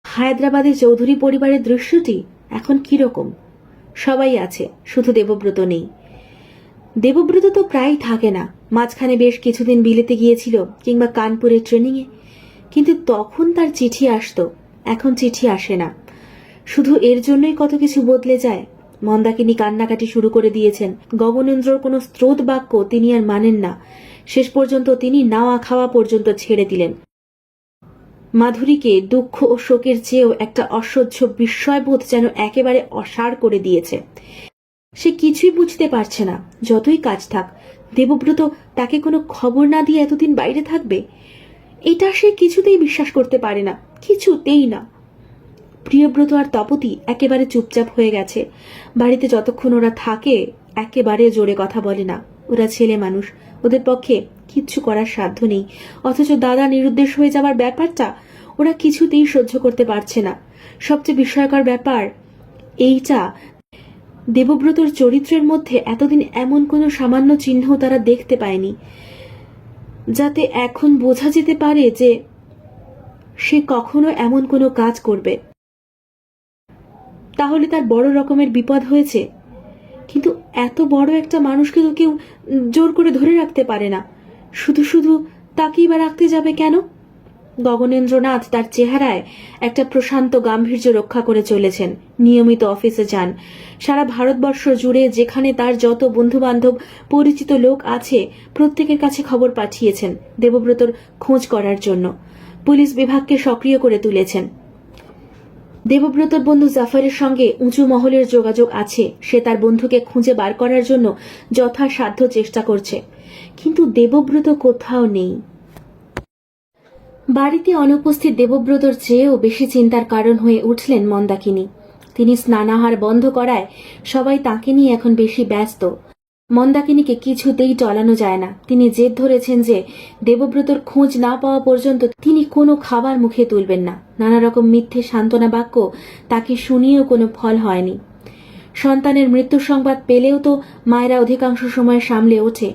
Speaker 1: হায়দ্রাবাদে চৌধুরী পরিবারের দৃশ্যটি এখন কিরকম? সবাই আছে, শুধু দেবব্রত নেই। দেবব্রত তো প্রায় থাকে না। মাঝখানে বেশ কিছুদিন বিলেতে গিয়েছিল, কিংবা কানপুরের ট্রেনিংয়ে, কিন্তু তখন তার চিঠি আসতো। এখন চিঠি আসে না। শুধু এর জন্যই কত কিছু বদলে যায়। মন্দাকিনী কান্নাকাটি শুরু করে দিয়েছেন। গগনেন্দ্রর কোনো স্রোত বাক্য তিনি আর মানেন না। শেষ পর্যন্ত তিনি নাওয়া খাওয়া পর্যন্ত ছেড়ে দিলেন। মাধুরীকে দুঃখ ও শোকের চেয়েও একটা অসহ্য বিস্ময়বোধ যেন একেবারে অসাড় করে দিয়েছে। সে কিছুই বুঝতে পারছে না। যতই কাজ থাক, দেবব্রত তাকে কোনো খবর না দিয়ে এতদিন বাইরে থাকবে, এটা সে কিছুতেই বিশ্বাস করতে পারে না, কিছুতেই না। প্রিয়ব্রত আর তপতি একেবারে চুপচাপ হয়ে গেছে। বাড়িতে যতক্ষণ ওরা থাকে একেবারে জোরে কথা বলে না। ওরা ছেলে মানুষ, ওদের পক্ষে কিচ্ছু করার সাধ্য নেই। অথচ দাদা নিরুদ্দেশ হয়ে যাওয়ার ব্যাপারটা ওরা কিছুতেই সহ্য করতে পারছে না। সবচেয়ে বিস্ময়কর ব্যাপার এইটা, দেবব্রতর চরিত্রের মধ্যে এতদিন এমন কোনো সামান্য চিহ্ন তারা দেখতে পায়নি, যাতে এখন বোঝা যেতে পারে যে সে কখনো এমন কোনো কাজ করবে। তাহলে তার বড় রকমের বিপদ হয়েছে। কিন্তু এত বড় একটা মানুষকে তো কেউ জোর করে ধরে রাখতে পারে না। শুধু শুধু তাকেই বা রাখতে যাবে কেন? গগনেন্দ্রনাথ তার চেহারায় একটা প্রশান্ত গাম্ভীর্য রক্ষা করে চলেছেন। নিয়মিত অফিসে যান। সারা ভারতবর্ষ জুড়ে যেখানে তার যত বন্ধু বান্ধব পরিচিত লোক আছে প্রত্যেকের কাছে খবর পাঠিয়েছেন দেবব্রতর খোঁজ করার জন্য। পুলিশ বিভাগকে সক্রিয় করে তুলেছেন। দেবব্রতর বন্ধু জাফরের সঙ্গে উঁচু মহলের যোগাযোগ আছে। সে তার বন্ধুকে খুঁজে বার করার জন্য যথাসাধ্য চেষ্টা করছে, কিন্তু দেবব্রত কোথাও নেই। বাড়িতে অনুপস্থিত দেবব্রতর চেয়েও বেশি চিন্তার কারণ হয়ে উঠলেন মন্দাকিনী। তিনি স্নানাহার বন্ধ করায় সবাই তাকে নিয়ে এখন বেশি ব্যস্ত। মন্দাকিনীকে কিছুতেই টলানো যায় না। তিনি জেদ ধরেছেন যে দেবব্রতর খোঁজ না পাওয়া পর্যন্ত তিনি কোনো খাবার মুখে তুলবেন না। নানা রকম মিথ্যে সান্ত্বনা বাক্য তাকে শুনিয়েও কোনো ফল হয়নি। সন্তানের মৃত্যুর সংবাদ পেলেও তো মায়েরা অধিকাংশ সময় সামলে ওঠে,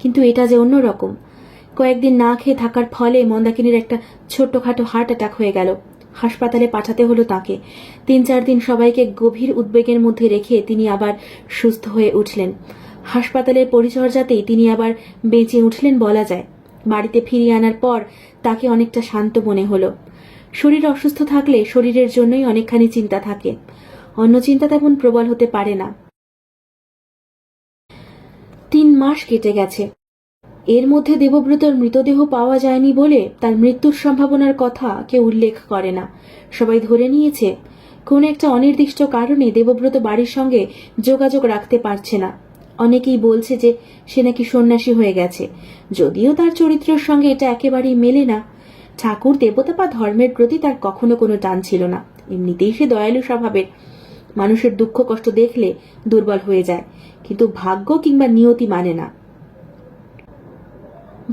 Speaker 1: কিন্তু এটা যে অন্যরকম। কয়েকদিন না খেয়ে থাকার ফলে মন্দাকিনীর একটা ছোট্টখাটো হার্ট অ্যাটাক হয়ে গেল। হাসপাতালে পাঠাতে হলো তাকে। 3-4 দিন সবাইকে গভীর উদ্বেগের মধ্যে রেখে তিনি আবার সুস্থ হয়ে উঠলেন। হাসপাতালের পরিচর্যাতেই তিনি আবার বেঁচে উঠলেন বলা যায়। বাড়িতে ফিরিয়ে আনার পর তাকে অনেকটা শান্ত মনে হলো। শরীর অসুস্থ থাকলে শরীরের জন্যই অনেকখানি চিন্তা থাকে, অন্য চিন্তা তেমন প্রবল হতে পারে না। 3 মাস কেটে গেছে। এর মধ্যে দেবব্রতর মৃতদেহ পাওয়া যায়নি বলে তার মৃত্যুর সম্ভাবনার কথা কেউ উল্লেখ করে না। সবাই ধরে নিয়েছে কোন একটা অনির্দিষ্ট কারণে দেবব্রত বাড়ির সঙ্গে যোগাযোগ রাখতে পারছে না। অনেকেই বলছে যে সে নাকি সন্ন্যাসী হয়ে গেছে, যদিও তার চরিত্রের সঙ্গে এটা একেবারেই মেলে না। ঠাকুর দেবতা বা ধর্মের প্রতি তার কখনো কোনো টান ছিল না। এমনিতেই সে দয়ালু স্বভাবের। মানুষের দুঃখ কষ্ট দেখলে দুর্বল হয়ে যায়, কিন্তু ভাগ্য কিংবা নিয়তি মানে না।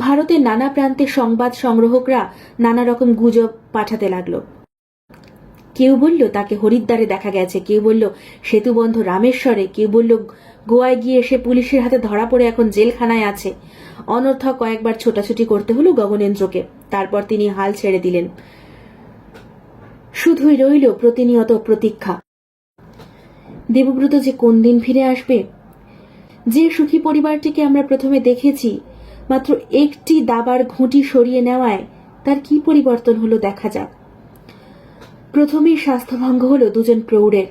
Speaker 1: ভারতের নানা প্রান্তের সংবাদ সংগ্রহকরা নানা রকম গুজব পাঠাতে লাগলো। কেউ বলল তাকে হরিদ্বারে দেখা গেছে, কেউ বলল সেতুবন্ধ রামেশ্বরে, কেউ বলল গোয়ায় গিয়ে সে পুলিশের হাতে ধরা পড়ে এখন জেলখানায় আছে। অনর্থক কয়েকবার ছোটাছুটি করতে হলো গগনেন্দ্রকে। তারপর তিনি হাল ছেড়ে দিলেন। শুধুই রইল প্রতিনিয়ত প্রতীক্ষা। দেবব্রত যে কোন দিন ফিরে আসবে। যে সুখী পরিবারটিকে আমরা প্রথমে দেখেছি, মাত্র একটি দাবার ঘুঁটি সরিয়ে নেওয়ায় তার কি পরিবর্তন হলো দেখা যাক। প্রথমেই স্বাস্থ্যভঙ্গ হলো দুজন প্রৌঢ়ের।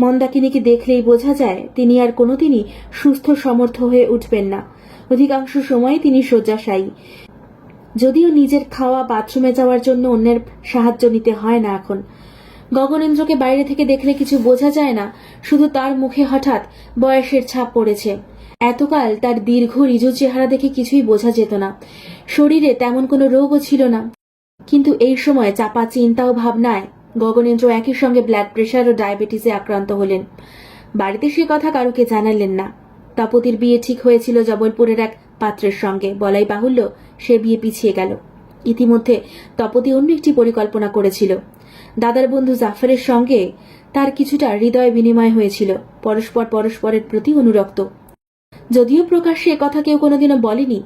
Speaker 1: মন্দাকিনীকে দেখলেই বোঝা যায় তিনি আর কোনোদিনই সুস্থ সমর্থ হয়ে উঠবেন না। অধিকাংশ সময় তিনি শয্যাশায়ী। যদিও নিজের খাওয়া বাথরুমে যাওয়ার জন্য অন্যের সাহায্য নিতে হয় না এখন। গগনেন্দ্রকে বাইরে থেকে দেখলে কিছু বোঝা যায় না, শুধু তার মুখে হঠাৎ বয়সের ছাপ পড়েছে। এতকাল তার দীর্ঘ ঋজু চেহারা দেখে কিছুই বোঝা যেত না। শরীরে তেমন কোনো রোগও ছিল না, কিন্তু এই সময় চাপা চিন্তা ও ভাবনায় গগনেন্দ্র একই সঙ্গে ব্লাড প্রেশার ও ডায়াবেটিসে আক্রান্ত হলেন। বাড়িতে সে কথা কারোকে জানালেন না। তপতির বিয়ে ঠিক হয়েছিল জবলপুরের এক পাত্রের সঙ্গে, বলাই বাহুল্য সে বিয়ে পিছিয়ে গেল। ইতিমধ্যে তপতি অন্য একটি পরিকল্পনা করেছিল। দাদার বন্ধু জাফরের সঙ্গে তার কিছুটা হৃদয় বিনিময় হয়েছিল। পরস্পর পরস্পরের প্রতি অনুরক্ত, যদিও প্রকাশ্যে কথা কেউ কোনোদিনও বলেনি।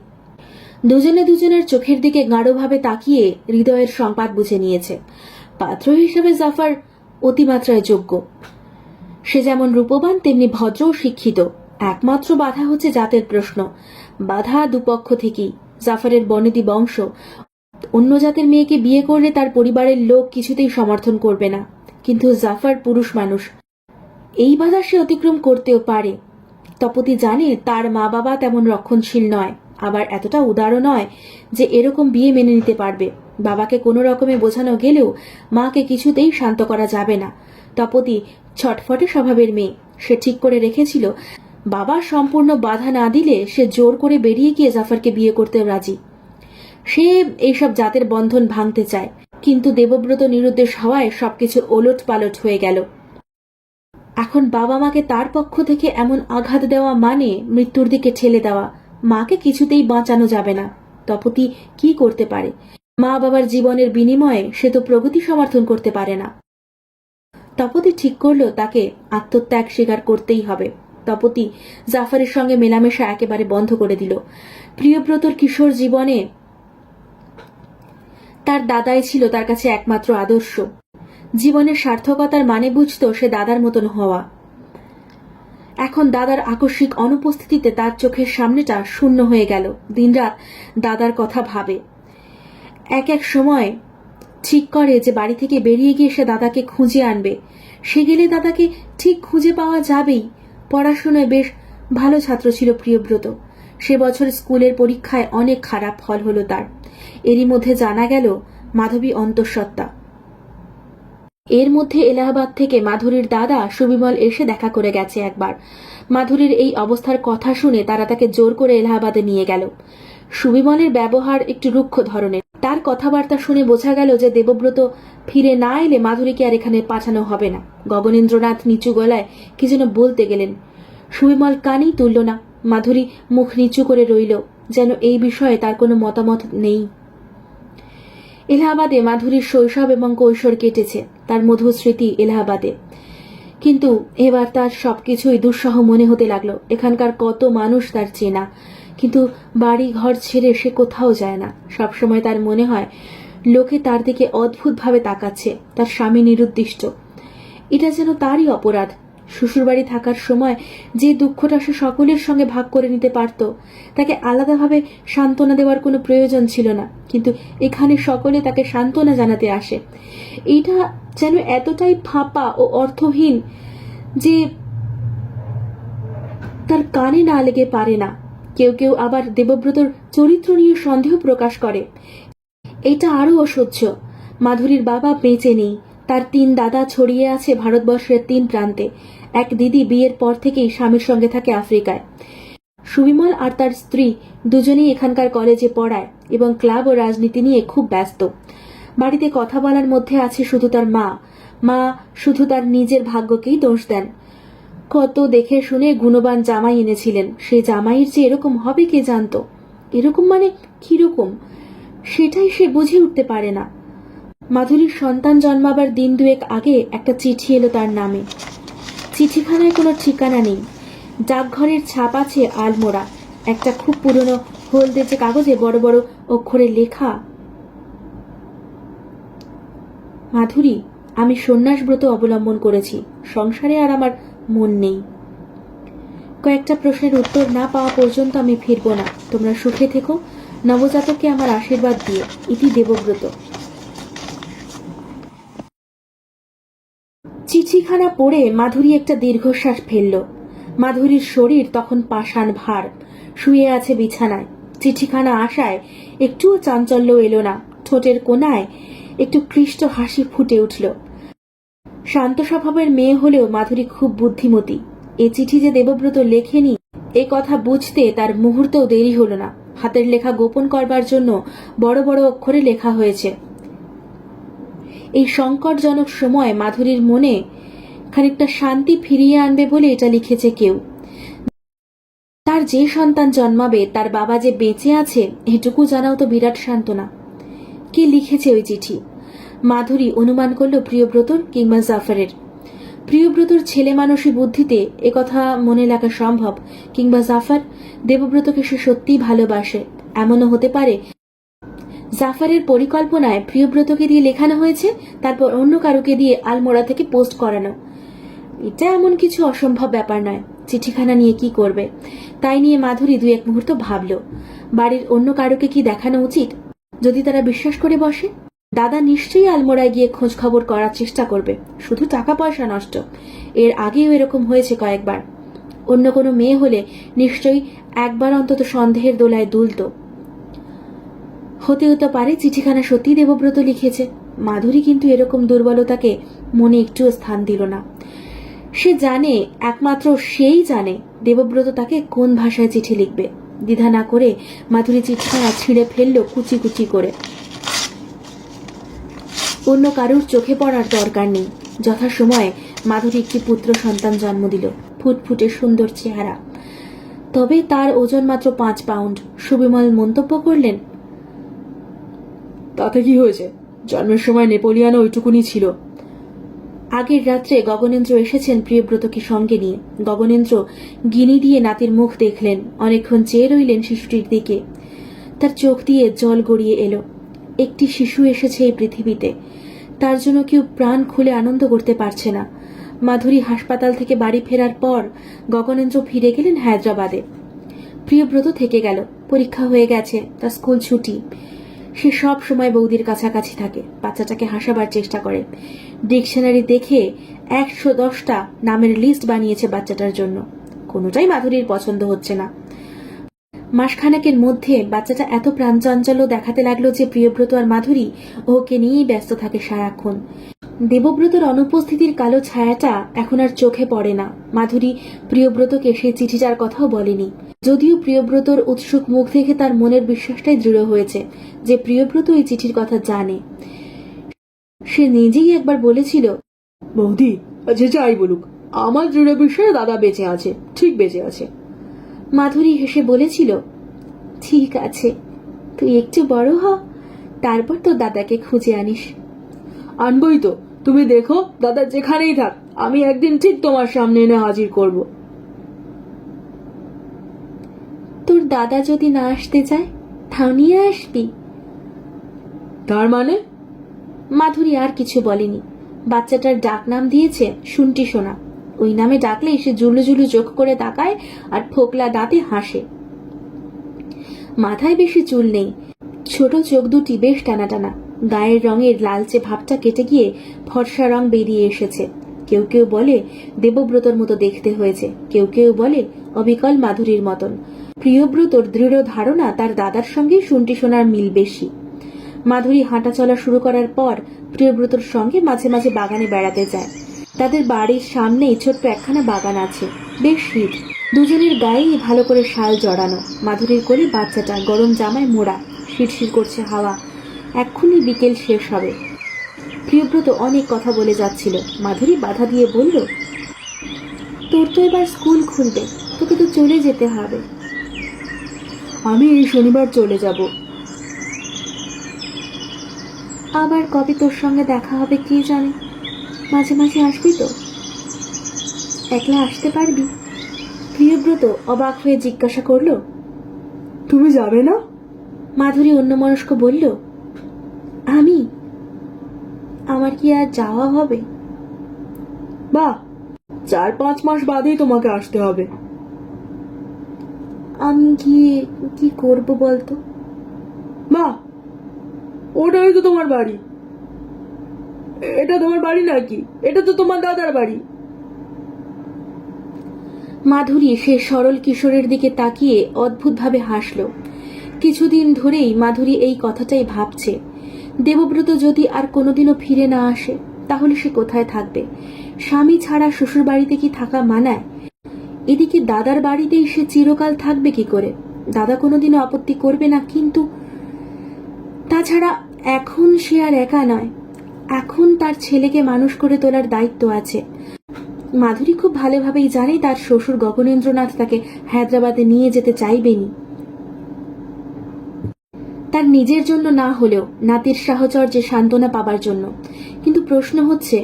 Speaker 1: দুজনে দুজনের চোখের দিকে গাঢ়ভাবে তাকিয়ে হৃদয়ের সংবাদ বুঝে নিয়েছে। পাত্র হিসেবে জাফর অতিমাত্রায় যোগ্য। সে যেমন রূপবান তেমনি ভদ্র ও শিক্ষিত। একমাত্র বাধা হচ্ছে জাতের প্রশ্ন। বাধা দুপক্ষ থেকেই। জাফরের বনেদি বংশ, অন্য জাতের মেয়েকে বিয়ে করলে তার পরিবারের লোক কিছুতেই সমর্থন করবে না। কিন্তু জাফর পুরুষ মানুষ, এই বাধা সে অতিক্রম করতেও পারে। তপতি জানে তার মা বাবা তেমন রক্ষণশীল নয়। আবার এতটা উদারও নয় যে এরকম বিয়ে মেনে নিতে পারবে। বাবাকে কোনো রকমে বোঝানো গেলেও মাকে কিছুতেই শান্ত করা যাবে না। তপতি ছটফটে স্বভাবের মেয়ে। সে ঠিক করে রেখেছিল বাবা সম্পূর্ণ বাধা না দিলে সে জোর করে বেরিয়ে গিয়ে জাফরকে বিয়ে করতে রাজি। সে এইসব জাতের বন্ধন ভাঙতে চায়, কিন্তু দেবব্রত নিরুদ্দেশ হওয়ায় সবকিছু ওলট পালট হয়ে গেল। এখন বাবা মাকে তার পক্ষ থেকে এমন আঘাত দেওয়া মানে মৃত্যুর দিকে ঠেলে দেওয়া। মাকে কিছুতেই বাঁচানো যাবে না। তপতি কি করতে পারে? মা বাবার জীবনের বিনিময়ে সে তো প্রগতি সমর্থন করতে পারে না। তপতি ঠিক করলো তাকে আত্মত্যাগ স্বীকার করতেই হবে। তপতি জাফরের সঙ্গে মেলামেশা একেবারে বন্ধ করে দিল। প্রিয়ব্রতর কিশোর জীবনে তার দাদাই ছিল তার কাছে একমাত্র আদর্শ। জীবনের সার্থকতার মানে বুঝত সে দাদার মতন হওয়া। এখন দাদার আকস্মিক অনুপস্থিতিতে তার চোখের সামনেটা শূন্য হয়ে গেল। দিনরাত দাদার কথা ভাবে। এক এক সময় ঠিক করে যে বাড়ি থেকে বেরিয়ে গিয়ে সে দাদাকে খুঁজে আনবে। সে গেলে দাদাকে ঠিক খুঁজে পাওয়া যাবেই। পড়াশোনায় বেশ ভালো ছাত্র ছিল প্রিয়ব্রত। সে বছর স্কুলের পরীক্ষায় অনেক খারাপ ফল হলো তার। এরই মধ্যে জানা গেল মাধবী অন্তঃসত্ত্বা। এর মধ্যে এলাহাবাদ থেকে মাধুরীর দাদা সুবিমল এসে দেখা করে গেছে একবার। মাধুরীর এই অবস্থার কথা শুনে তারা তাকে জোর করে এলাহাবাদে নিয়ে গেল। সুবিমলের ব্যবহার একটু রুক্ষ ধরনের। তার কথাবার্তা শুনে বোঝা গেল যে দেবব্রত ফিরে না এলে মাধুরীকে আর এখানে পাঠানো হবে না। গগনেন্দ্রনাথ নিচু গলায় কি যেন বলতে গেলেন। সুবিমল কানেই তুলল না। মাধুরী মুখ নিচু করে রইল, যেন এই বিষয়ে তার কোনো মতামত নেই। এলাহাবাদে মাধুরীর শৈশব এবং কৈশোর কেটেছে, তার মধুর স্মৃতি এলাহাবাদে। কিন্তু এবার তার সবকিছুই দুঃসহ মনে হতে লাগলো। এখানকার কত মানুষ তার চেনা, কিন্তু বাড়ি ঘর ছেড়ে সে কোথাও যায় না। সবসময় তার মনে হয় লোকে তার দিকে অদ্ভুতভাবে তাকাচ্ছে। তার স্বামী নিরুদ্দিষ্ট, এটা যেন তারই অপরাধ। শ্বশুরবাড়ি থাকার সময় যে দুঃখটা সে সকলের সঙ্গে ভাগ করে নিতে পারত, তাকে আলাদাভাবে সান্ত্বনা দেওয়ার কোনো প্রয়োজন ছিল না। কিন্তু এখানে সকলে তাকে সান্ত্বনা জানাতে আসে। এইটা যেন এতটাই ফাঁপা ও অর্থহীন যে তার কানে না লেগে পারে না। কেউ কেউ আবার দেবব্রতর চরিত্র নিয়ে সন্দেহ প্রকাশ করে। এটা আরো অসহ্য। মাধুরীর বাবা বেঁচে নেই। তার 3 দাদা ছড়িয়ে আছে ভারতবর্ষের 3 প্রান্তে। এক দিদি বিয়ের পর থেকেই স্বামীর সঙ্গে থাকে আফ্রিকায়। সুবিমল আর তার স্ত্রী দুজনেই এখানকার কলেজে পড়ায় এবং ক্লাব ও রাজনীতি নিয়ে খুব ব্যস্ত। বাড়িতে কথা বলার মধ্যে আছে শুধু তার মা। মা শুধু তার নিজের ভাগ্যকেই দোষ দেন। কত দেখে শুনে গুণবান জামাই এনেছিলেন। সেই জামাইয়ের যে এরকম হবে কে জানতো? এরকম মানে কিরকম সেটাই সে বুঝে উঠতে পারে না। মাধুরীর সন্তান জন্মাবার দিন 2 আগে একটা চিঠি এলো তার নামে। চিঠিখানায় কোনো ঠিকানা নেই। ডাকঘরের ছাপ আছে আলমোড়া। একটা খুব পুরনো হলদেটে কাগজে বড় বড় অক্ষরে লেখা, মাধুরী, আমি সন্ন্যাস ব্রত অবলম্বন করেছি। সংসারে আর আমার মন নেই। কয়েকটা প্রশ্নের উত্তর না পাওয়া পর্যন্ত আমি ফিরব না। তোমরা সুখে থেকো। নবজাতককে আমার আশীর্বাদ দিয়ে। ইতি দেবব্রত। চিঠিখানা পড়ে মাধুরী একটা দীর্ঘশ্বাস ফেলল। মাধুরীর শরীর তখন পাষাণ ভার। শুয়ে আছে বিছানায়। চিঠিখানা আসায় একটুও চাঞ্চল্য এলো না। ঠোঁটের কোণায় একটু ক্লিষ্ট হাসি ফুটে উঠল। শান্ত স্বভাবের মেয়ে হলেও মাধুরী খুব বুদ্ধিমতী। এ চিঠি যে দেবব্রত লেখেনি এ কথা বুঝতে তার মুহূর্তেও দেরি হলো না। হাতের লেখা গোপন করবার জন্য বড় বড় অক্ষরে লেখা হয়েছে। এই সংকটজনক সময় মাধুরীর মনে খানিকটা শান্তি ফিরিয়ে আনবে বলে এটা লিখেছে কেউ। তার যে সন্তান জন্মাবে তার বাবা যে বেঁচে আছে এটুকু জানাও তো বিরাট সান্ত্বনা। কে লিখেছে ওই চিঠি? মাধুরী অনুমান করল প্রিয়ব্রতর কিংবা জাফরের। প্রিয়ব্রতর ছেলে মানুষী বুদ্ধিতে একথা মনে লাগা সম্ভব। কিংবা জাফর, দেবব্রতকে সে সত্যিই ভালোবাসে। এমনও হতে পারে জাফরের পরিকল্পনায় প্রিয়ব্রতকে দিয়ে লেখানো হয়েছে, তারপর অন্য কারুকে দিয়ে আলমোড়া থেকে পোস্ট করানো। এটা এমন কিছু অসম্ভব ব্যাপার নয়। চিঠিখানা নিয়ে কি করবে তাই নিয়ে মাধুরী 2-1 মুহূর্ত ভাবল। বাড়ির অন্য কারুকে কি দেখানো উচিত? যদি তারা বিশ্বাস করে বসে, দাদা নিশ্চয়ই আলমোড়ায় গিয়ে খোঁজ খবর করার চেষ্টা করবে। শুধু টাকা পয়সা নষ্ট। এর আগেও এরকম হয়েছে কয়েকবার। অন্য কোনো মেয়ে হলে নিশ্চয়ই একবার অন্তত সন্দেহের দোলায় দুলত। হতেও তো পারে চিঠিখানা সত্যি দেবব্রত লিখেছে। মাধুরী কিন্তু এরকম দুর্বলতাকে মনে একটুও স্থান দিল না। সে জানে, একমাত্র সেই জানে দেবব্রত তাকে কোন ভাষায় চিঠি লিখবে। দ্বিধা না করে মাধুরী চিঠিখানা ছিঁড়ে ফেলল কুচি কুচি করে। অন্য কারুর চোখে পড়ার দরকার নেই। যথাসময়ে মাধুরী একটি পুত্র সন্তান জন্ম দিল। ফুটফুটে সুন্দর চেহারা, তবে তার ওজন মাত্র 5 পাউন্ড। সুবিমল মন্তব্য করলেন,
Speaker 2: তাতে কি হয়েছে? জন্মের সময় নেপোলিয়ানও ওইটুকুনি ছিল।
Speaker 1: আগের রাত্রে গগনেন্দ্র এসেছেন প্রিয়ব্রতকে সঙ্গে নিয়ে। গগনেন্দ্র গিনি দিয়ে নাতির মুখ দেখলেন, অনেকক্ষণ চেয়ে রইলেন শিশুটির দিকে। তার চোখ দিয়ে জল গড়িয়ে এলো। একটি শিশু এসেছে এই পৃথিবীতে, তার জন্য কেউ প্রাণ খুলে আনন্দ করতে পারছে না। মাধুরী হাসপাতাল থেকে বাড়ি ফেরার পর গগনেন্দ্র ফিরে গেলেন হায়দ্রাবাদে। প্রিয়ব্রত থেকে গেল। পরীক্ষা হয়ে গেছে, তার স্কুল ছুটি। সে সব সময় বৌদির কাছাকাছি থাকে, বাচ্চাটাকে হাসাবার চেষ্টা করে। ডিকশনারি দেখে 110টা নামের লিস্ট বানিয়েছে বাচ্চাটার জন্য। কোনোটাই মাধুরীর পছন্দ হচ্ছে না। মাসখানেকের মধ্যে বাচ্চাটা এত প্রাণচঞ্চল দেখাতে লাগলো যে প্রিয়ব্রত আর মাধুরী ওকে নিয়েই ব্যস্ত থাকে সারাক্ষণ। দেবব্রতর অনুপস্থিতির কালো ছায়াটা এখন আর চোখে পড়ে না। মাধুরী প্রিয়ব্রতকে সেই চিঠিটার কথাও বলেনি। যদিও প্রিয়ব্রতর উৎসুক মুখ দেখে তার মনের বিশ্বাসটাই দৃঢ় হয়েছে যে প্রিয়ব্রত এই চিঠির কথা জানে। সে নিজেই একবার বলেছিল,
Speaker 2: বৌদি যে যাই বলুক, আমার দৃঢ় বিশ্বাস দাদা বেঁচে আছে, ঠিক বেঁচে আছে।
Speaker 1: মাধুরী হেসে বলেছিল, ঠিক আছে, তুই একটু বড় হ, তারপর তোর দাদাকে খুঁজে আনিস।
Speaker 2: আনবই তো, তুমি দেখো দাদা যেখানেই থাক, আমি একদিন ঠিক তোমার সামনে এনে হাজির করব।
Speaker 1: তোর দাদা যদি না আসতে চায় তাও নিয়ে আসবি?
Speaker 2: তার মানে?
Speaker 1: মাধুরী আর কিছু বলেনি। বাচ্চাটার ডাক নাম দিয়েছে শুনটি সোনা। ওই নামে ডাকলেই সে জুলু জুলু চোখ করে তাকায় আর ফোকলা দাঁতে হাসে। মাথায় বেশি চুল নেই, ছোট চোখ দুটি বেশ টানা টানা। গায়ের রঙের লালচে ভাবটা কেটে গিয়ে ফর্সা রং বেরিয়ে এসেছে। কেউ কেউ বলে দেবব্রতর মতো দেখতে হয়েছে, কেউ কেউ বলে অবিকল মাধুরীর মতন। প্রিয়ব্রতর দৃঢ় ধারণা তার দাদার সঙ্গে শুনটি সোনার মিল বেশি। মাধুরী হাঁটা চলা শুরু করার পর প্রিয়ব্রতর সঙ্গে মাঝে মাঝে বাগানে বেড়াতে যায়। তাদের বাড়ির সামনেই ছোট্ট একখানা বাগান আছে, বেশ শীত। দুজনের গায়েই ভালো করে শাল জড়ানো। মাধুরীর কোলে বাচ্চাটা, গরম জামায় মোড়া, শিরশির করছে হাওয়া। এক্ষুনি বিকেল শেষ হবে। প্রিয়ব্রত অনেক কথা বলে যাচ্ছিল। মাধুরী বাধা দিয়ে বলল, তোর তো এবার স্কুল খুলবে, তোকে তো চলে যেতে হবে।
Speaker 2: আমি এই শনিবার চলে যাব।
Speaker 1: আবার কবে তোর সঙ্গে দেখা হবে কে জানে। মাঝে মাঝে আসবি তো? একলা আসতে পারবি? প্রিয়ব্রত অবাক হয়ে জিজ্ঞাসা করল,
Speaker 2: তুমি যাবে না?
Speaker 1: মাধুরী অন্যমনস্ক বলল, আমি? আমার কি আর যাওয়া হবে?
Speaker 2: বাহ, 4-5 মাস বাদেই তোমাকে আসতে হবে।
Speaker 1: আমি গিয়ে কি করব বলতো?
Speaker 2: বাহ, ওটাই তো তোমার বাড়ি। এটা তোমার বাড়ি নাকি? এটা তো তোমার দাদার বাড়ি।
Speaker 1: মাধুরী সে সরল কিশোরের দিকে তাকিয়ে অদ্ভুতভাবে হাসল। কিছুদিন ধরেই মাধুরী এই কথাটাই ভাবছে। দেবব্রত যদি আর কোনোদিনও ফিরে না আসে তাহলে সে কোথায় থাকবে? স্বামী ছাড়া শ্বশুর বাড়িতে কি থাকা মানায়? এদিকে দাদার বাড়িতেই সে চিরকাল থাকবে কি করে? দাদা কোনোদিনও আপত্তি করবে না, কিন্তু তাছাড়া এখন সে আর একা নয়। এখন তার ছেলেকে মানুষ করে তোলার দায়িত্ব আছে। মাধুরী খুব ভালোভাবেই জানে তার শ্বশুর গগনেন্দ্রনাথ তাকে হায়দ্রাবাদে নিয়ে যেতে চাইবেনি, তার নিজের জন্য না হলেও নাতির সাহচর্যে সান্ত্বনা পাবার জন্য। কিন্তু প্রশ্ন হচ্ছে,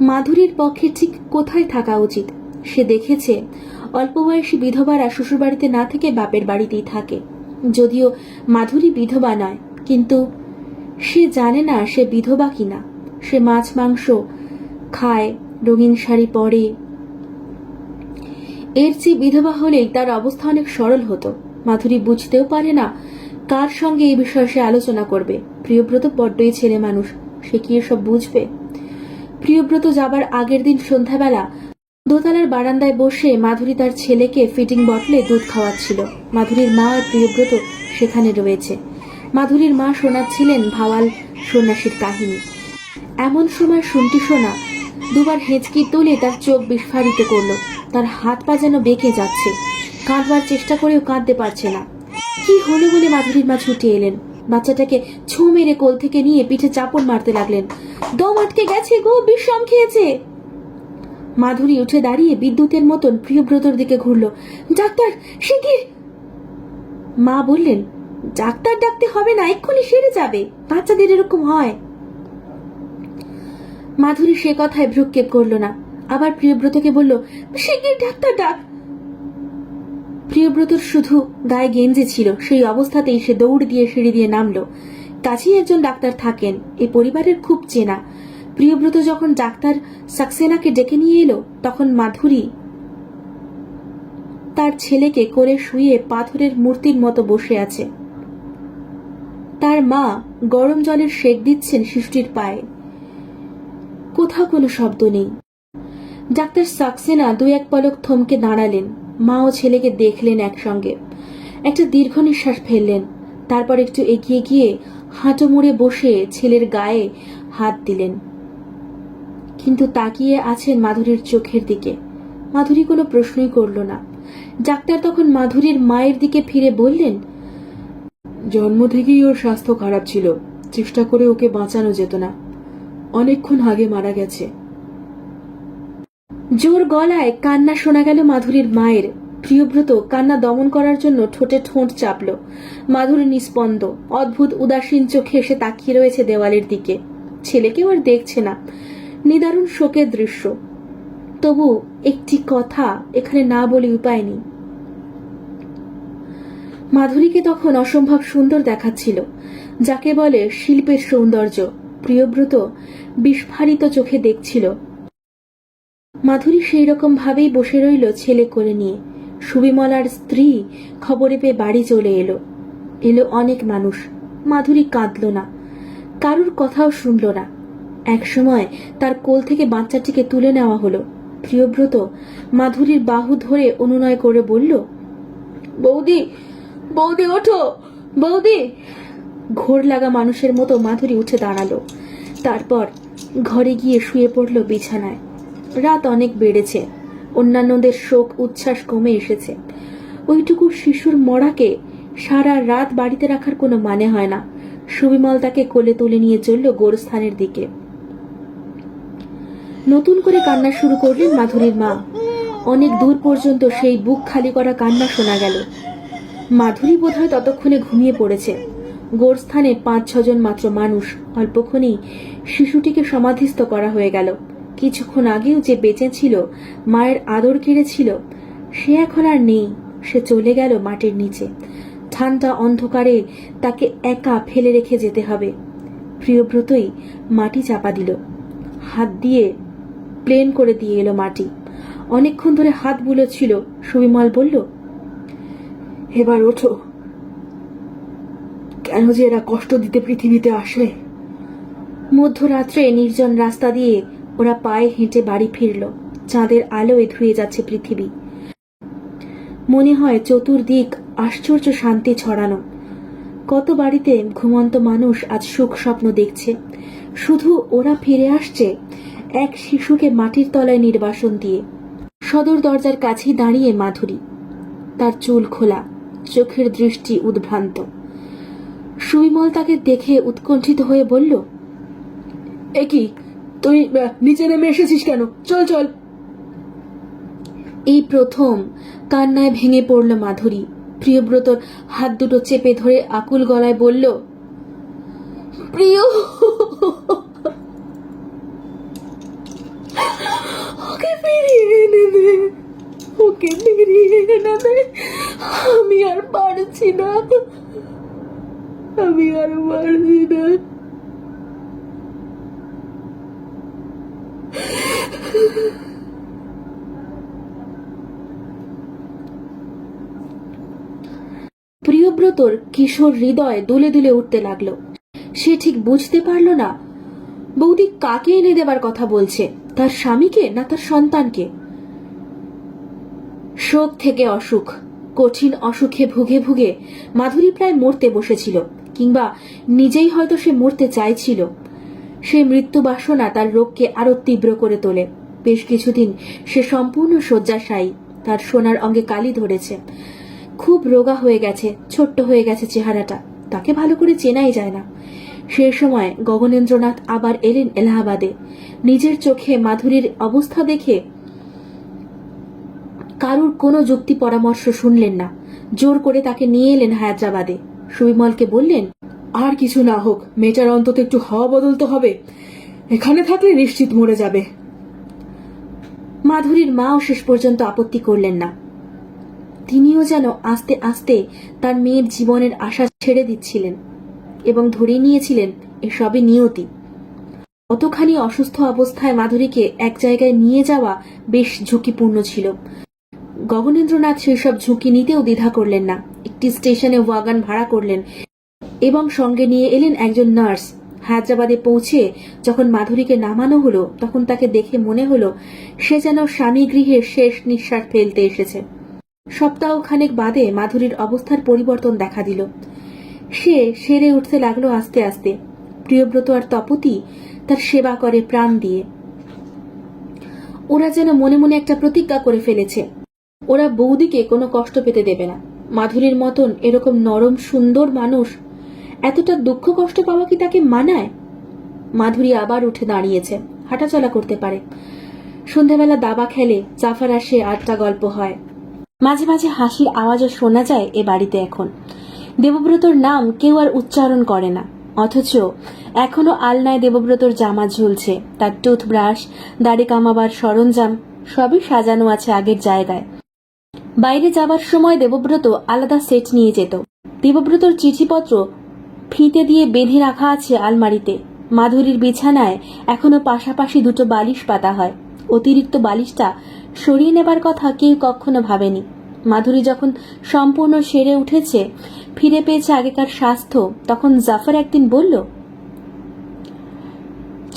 Speaker 1: মাধুরীর পক্ষে ঠিক কোথায় থাকা উচিত? সে দেখেছে অল্প বয়সী বিধবারা শ্বশুরবাড়িতে না থেকে বাপের বাড়িতেই থাকে। যদিও মাধুরী বিধবা নয়, কিন্তু সে জানে না সে বিধবা কিনা। সে মাছ মাংস খায়, রঙিন শাড়ি পরে। এর চেয়ে বিধবা হলেই তার অবস্থা অনেক সরল হতো। মাধুরী বুঝতেও পারে না কার সঙ্গে এই বিষয়ে সে আলোচনা করবে। প্রিয়ব্রত বড্ডই ছেলে মানুষ, সে কি এসব বুঝবে? প্রিয়ব্রত যাবার আগের দিন সন্ধ্যাবেলা দোতলার বারান্দায় বসে মাধুরী তার ছেলেকে ফিডিং বটলে দুধ খাওয়াচ্ছিল। মাধুরীর মা আর প্রিয়ব্রত সেখানে রয়েছে। মাধুরীর মা শোনাচ্ছিলেন ভাওয়াল সন্ন্যাসীর কাহিনী। এমন সময় শুনতি শোনা দুবার হেঁচকি তুলে তার চোখ বিস্ফারিত করলো। তার হাত পা যেন বেঁকে যাচ্ছে, কাঁদবার চেষ্টা করেও কাঁদতে পারছে না। কি হলো বলে মাধুরীর মা ছুটে এলেন। বাচ্চাটাকে ছো মেরে কোল থেকে নিয়ে পিঠে চাপড় মারতে লাগলেন। দম আটকে গেছে গো, বিষম খেয়েছে। মাধুরী উঠে দাঁড়িয়ে বিদ্যুতের মতন প্রিয়ব্রতর দিকে ঘুরল। ডাক্তার, শিগগির। মা বললেন, ডাক্তার ডাকতে হবে না, এক্ষুনি সেরে যাবে, বাচ্চাদের এরকম হয়। মাধুরী সে কথায় ভ্রুক্ষেপ করল না, আবার প্রিয়ব্রতকে বলল, শিগগির ডাক্তার ডাক। প্রিয়ব্রতর শুধু গায়ে গেঞ্জি ছিল, সেই অবস্থাতেই সে দৌড় দিয়ে সিঁড়ি দিয়ে নামলো। কাছেই একজন ডাক্তার থাকেন, এই পরিবারের খুব চেনা। প্রিয়ব্রত যখন ডাক্তার সাক্সেনাকে ডেকে নিয়ে এলো, তখন মাধুরী তার ছেলেকে কোলে শুয়ে পাথরের মূর্তির মতো বসে আছে। তার মা গরম জলের সেক দিচ্ছেন শিশুটির পায়ে। কোথাও কোনো শব্দ নেই। ডাক্তার সাক্সেনা দুই এক পলক থমকে দাঁড়ালেন। মা ও ছেলেকে দেখলেন একসঙ্গে, একটা দীর্ঘ নিঃশ্বাস ফেললেন। তারপর একটু এগিয়ে গিয়ে হাঁটু মুড়ে বসে ছেলের গায়ে হাত দিলেন, কিন্তু তাকিয়ে আছেন মাধুরীর চোখের দিকে। মাধুরী কোনো প্রশ্নই করল না। ডাক্তার তখন মাধুরীর মায়ের দিকে ফিরে বললেন,
Speaker 2: জন্ম থেকেই ওর স্বাস্থ্য খারাপ ছিল, চেষ্টা করে ওকে বাঁচানো যেত না, অনেকক্ষণ আগে মারা গেছে।
Speaker 1: জোর গলায় কান্না শোনা গেল মাধুরীর মায়ের। প্রিয়ব্রত কান্না দমন করার জন্য ঠোঁটে ঠোঁট চাপল। মাধুরী নিস্পন্দ, অদ্ভুত উদাসীন চোখে এসে তাকিয়ে রয়েছে দেওয়ালের দিকে। ছেলেকেও আর দেখছে না। নিদারুণ শোকের দৃশ্য। তবু একটি কথা এখানে না বলে উপায় নেই। মাধুরীকে তখন অসম্ভব সুন্দর দেখাচ্ছিল, যাকে বলে শিল্পের সৌন্দর্য। প্রিয়ব্রত বিস্ফারিত চোখে দেখছিল। মাধুরী সেই রকম ভাবেই বসে রইল ছেলে কোলে নিয়ে। সুবিমলার স্ত্রী খবরে পেয়ে বাড়ি চলে এলো। অনেক মানুষ। মাধুরী কাঁদল না, কারুর কথাও শুনল না। একসময় তার কোল থেকে বাচ্চাটিকে তুলে নেওয়া হলো। প্রিয়ব্রত মাধুরীর বাহু ধরে অনুনয় করে বলল, বৌদি, বৌদি ওঠো, বৌদি। ঘোর লাগা মানুষের মতো মাধুরী উঠে দাঁড়ালো। তারপর ঘরে গিয়ে শুয়ে পড়ল বিছানায়। রাত অনেক বেড়েছে, অন্যান্যদের শোক উচ্ছ্বাস কমে এসেছে। ওইটুকু শিশুর মরাকে সারা রাত বাড়িতে রাখার কোনো মানে হয় না। সুবিমল তাকে কোলে তুলে নিয়ে চলল গোরস্থানের দিকে। নতুন করে কান্না শুরু করলেন মাধুরীর মা। অনেক দূর পর্যন্ত সেই বুক খালি করা কান্না শোনা গেল। মাধুরী বোধহয় ততক্ষণে ঘুমিয়ে পড়েছে। গোরস্থানে 5-6 জন মাত্র মানুষ। অল্পক্ষণেই শিশুটিকে সমাধিস্থ করা হয়ে গেল। কিছুক্ষণ আগেও যে বেঁচে ছিল, মায়ের আদর কেড়েছিল, সে এখন আর নেই। সে চলে গেল মাটির নিচে। ঠান্ডা অন্ধকারে তাকে একা ফেলে রেখে যেতে হবে। প্রিয়ব্রতই মাটি চাপা দিল, হাত দিয়ে প্লেন করে দিয়ে এলো মাটি। অনেকক্ষণ ধরে হাত বুলোচ্ছিল। সুবিমল বলল,
Speaker 2: এবার ওঠো। কেন যে এরা কষ্ট দিতে পৃথিবীতে আসে।
Speaker 1: মধ্যরাত্রে নির্জন রাস্তা দিয়ে ওরা পায়ে হেঁটে বাড়ি ফিরল। চাঁদের আলোয় ধুয়ে যাচ্ছে পৃথিবী। মনে হয় চতুর্দিক আশ্চর্য শান্তি ছড়ানো। কত বাড়িতে ঘুমন্ত মানুষ আজ সুখ স্বপ্ন দেখছে। শুধু ওরা ফিরে আসছে এক শিশুকে মাটির তলায় নির্বাসন দিয়ে। সদর দরজার কাছেই দাঁড়িয়ে মাধুরী, তার চুল খোলা, চোখের দৃষ্টি উদ্ভ্রান্ত। সুবিমল তাকে দেখে উৎকণ্ঠিত হয়ে বলল,
Speaker 2: এ কি, তুই নিচে নেমে এসেছিস কেন? চল চল।
Speaker 1: এই প্রথম কান্নায় ভেঙে পড়ল মাধুরী। প্রিয়ব্রতর হাত দুটো চেপে ধরে আকুল গলায় বলল, প্রিয়, ওকে ফিরিয়ে এনে দে, ওকে ফিরিয়ে এনে দে। আমি আর পারছি না, আমি আর পারছি না। প্রিয়ব্রতর কিশোর হৃদয় দুলে দুলে উঠতে লাগলো। সে ঠিক বুঝতে পারল না বৌদি কাকে এনে দেবার কথা বলছে, তার স্বামীকে না তার সন্তানকে। শোক থেকে অসুখ, কঠিন অসুখে ভুগে ভুগে মাধুরী প্রায় মরতে বসেছিল, কিংবা নিজেই হয়তো সে মরতে চাইছিল। সে মৃত্যু বাসনা তার রোগকে আরো তীব্র করে তোলে। বেশ কিছুদিন সে সম্পূর্ণ শয্যাশায়ী। তার সোনার অঙ্গে কালি ধরেছে, খুব রোগা হয়ে গেছে, ছোট্ট হয়ে গেছে চেহারাটা, তাকে ভালো করে চেনাই যায় না। সে সময় গগনেন্দ্রনাথ আবার এলেন এলাহাবাদে। নিজের চোখে মাধুরীর অবস্থা দেখে কারুর কোনো যুক্তি পরামর্শ শুনলেন না, জোর করে তাকে নিয়ে এলেন হায়দ্রাবাদে। সুবিমলকে বললেন,
Speaker 2: আর কিছু না হোক, মেয়েটার অন্তত একটু হাওয়া বদল তো হবে, এখানে থাকলে নিশ্চিত মরে যাবে।
Speaker 1: মাধুরীর মাও শেষ পর্যন্ত আপত্তি করলেন না। তিনিও যেন আস্তে আস্তে তার মেয়ের জীবনের আশা ছেড়ে দিচ্ছিলেন এবং ধরে নিয়েছিলেন এসবই নিয়তি। অতখানি অসুস্থ অবস্থায় মাধুরীকে এক জায়গায় নিয়ে যাওয়া বেশ ঝুঁকিপূর্ণ ছিল। গগনেন্দ্রনাথ সেসব ঝুঁকি নিতেও দ্বিধা করলেন না। একটি স্টেশনে ওয়াগন ভাড়া করলেন এবং সঙ্গে নিয়ে এলেন একজন নার্স। হায়দ্রাবাদে পৌঁছে যখন মাধুরীকে নামানো হলো, তখন তাকে দেখে মনে হলো সে যেন স্বামী গৃহে শেষ নিঃশ্বাস ফেলতে এসেছে। সপ্তাহখানেক বাদে মাধুরীর অবস্থার পরিবর্তন দেখা দিল। সে সেরে উঠতে লাগলো আস্তে আস্তে। প্রিয়ব্রত আর তপতি তার সেবা করে প্রাণ দিয়ে। ওরা যেন মনে মনে একটা প্রতিজ্ঞা করে ফেলেছে, ওরা বৌদিকে কোনো কষ্ট পেতে দেবে না। মাধুরীর মতন এরকম নরম সুন্দর মানুষ এতটা দুঃখ কষ্ট পাওয়া কি তাকে মানায়? মাধুরী আবার উঠে দাঁড়িয়েছে, হাঁটাচলা করতে পারে। সন্ধ্যাবেলা দাবা খেলে, জাফর আসে, আড্ডা গল্প হয়। মাঝে মাঝে হাসির আওয়াজও শোনা যায় এ বাড়িতে এখন। দেবব্রতর নাম কেউ আর উচ্চারণ করে না, অথচ এখনো আলনায় দেবব্রতর জামা ঝুলছে। তার টুথব্রাশ, দাড়ি কামাবার সরঞ্জাম সবই সাজানো আছে আগের জায়গায়। বাইরে যাবার সময় দেবব্রত আলাদা সেট নিয়ে যেত। দেবব্রতর চিঠিপত্র ফিতে দিয়ে বেঁধে রাখা আছে আলমারিতে। মাধুরীর বিছানায় এখনো পাশাপাশি দুটো বালিশ পাতা হয়। অতিরিক্ত বালিশটা সরিয়ে নেবার কথা কেউ কখনো ভাবেনি। মাধুরী যখন সম্পূর্ণ সেরে উঠেছে, ফিরে পেয়েছে আগেকার স্বাস্থ্য, তখন জাফর একদিন বলল,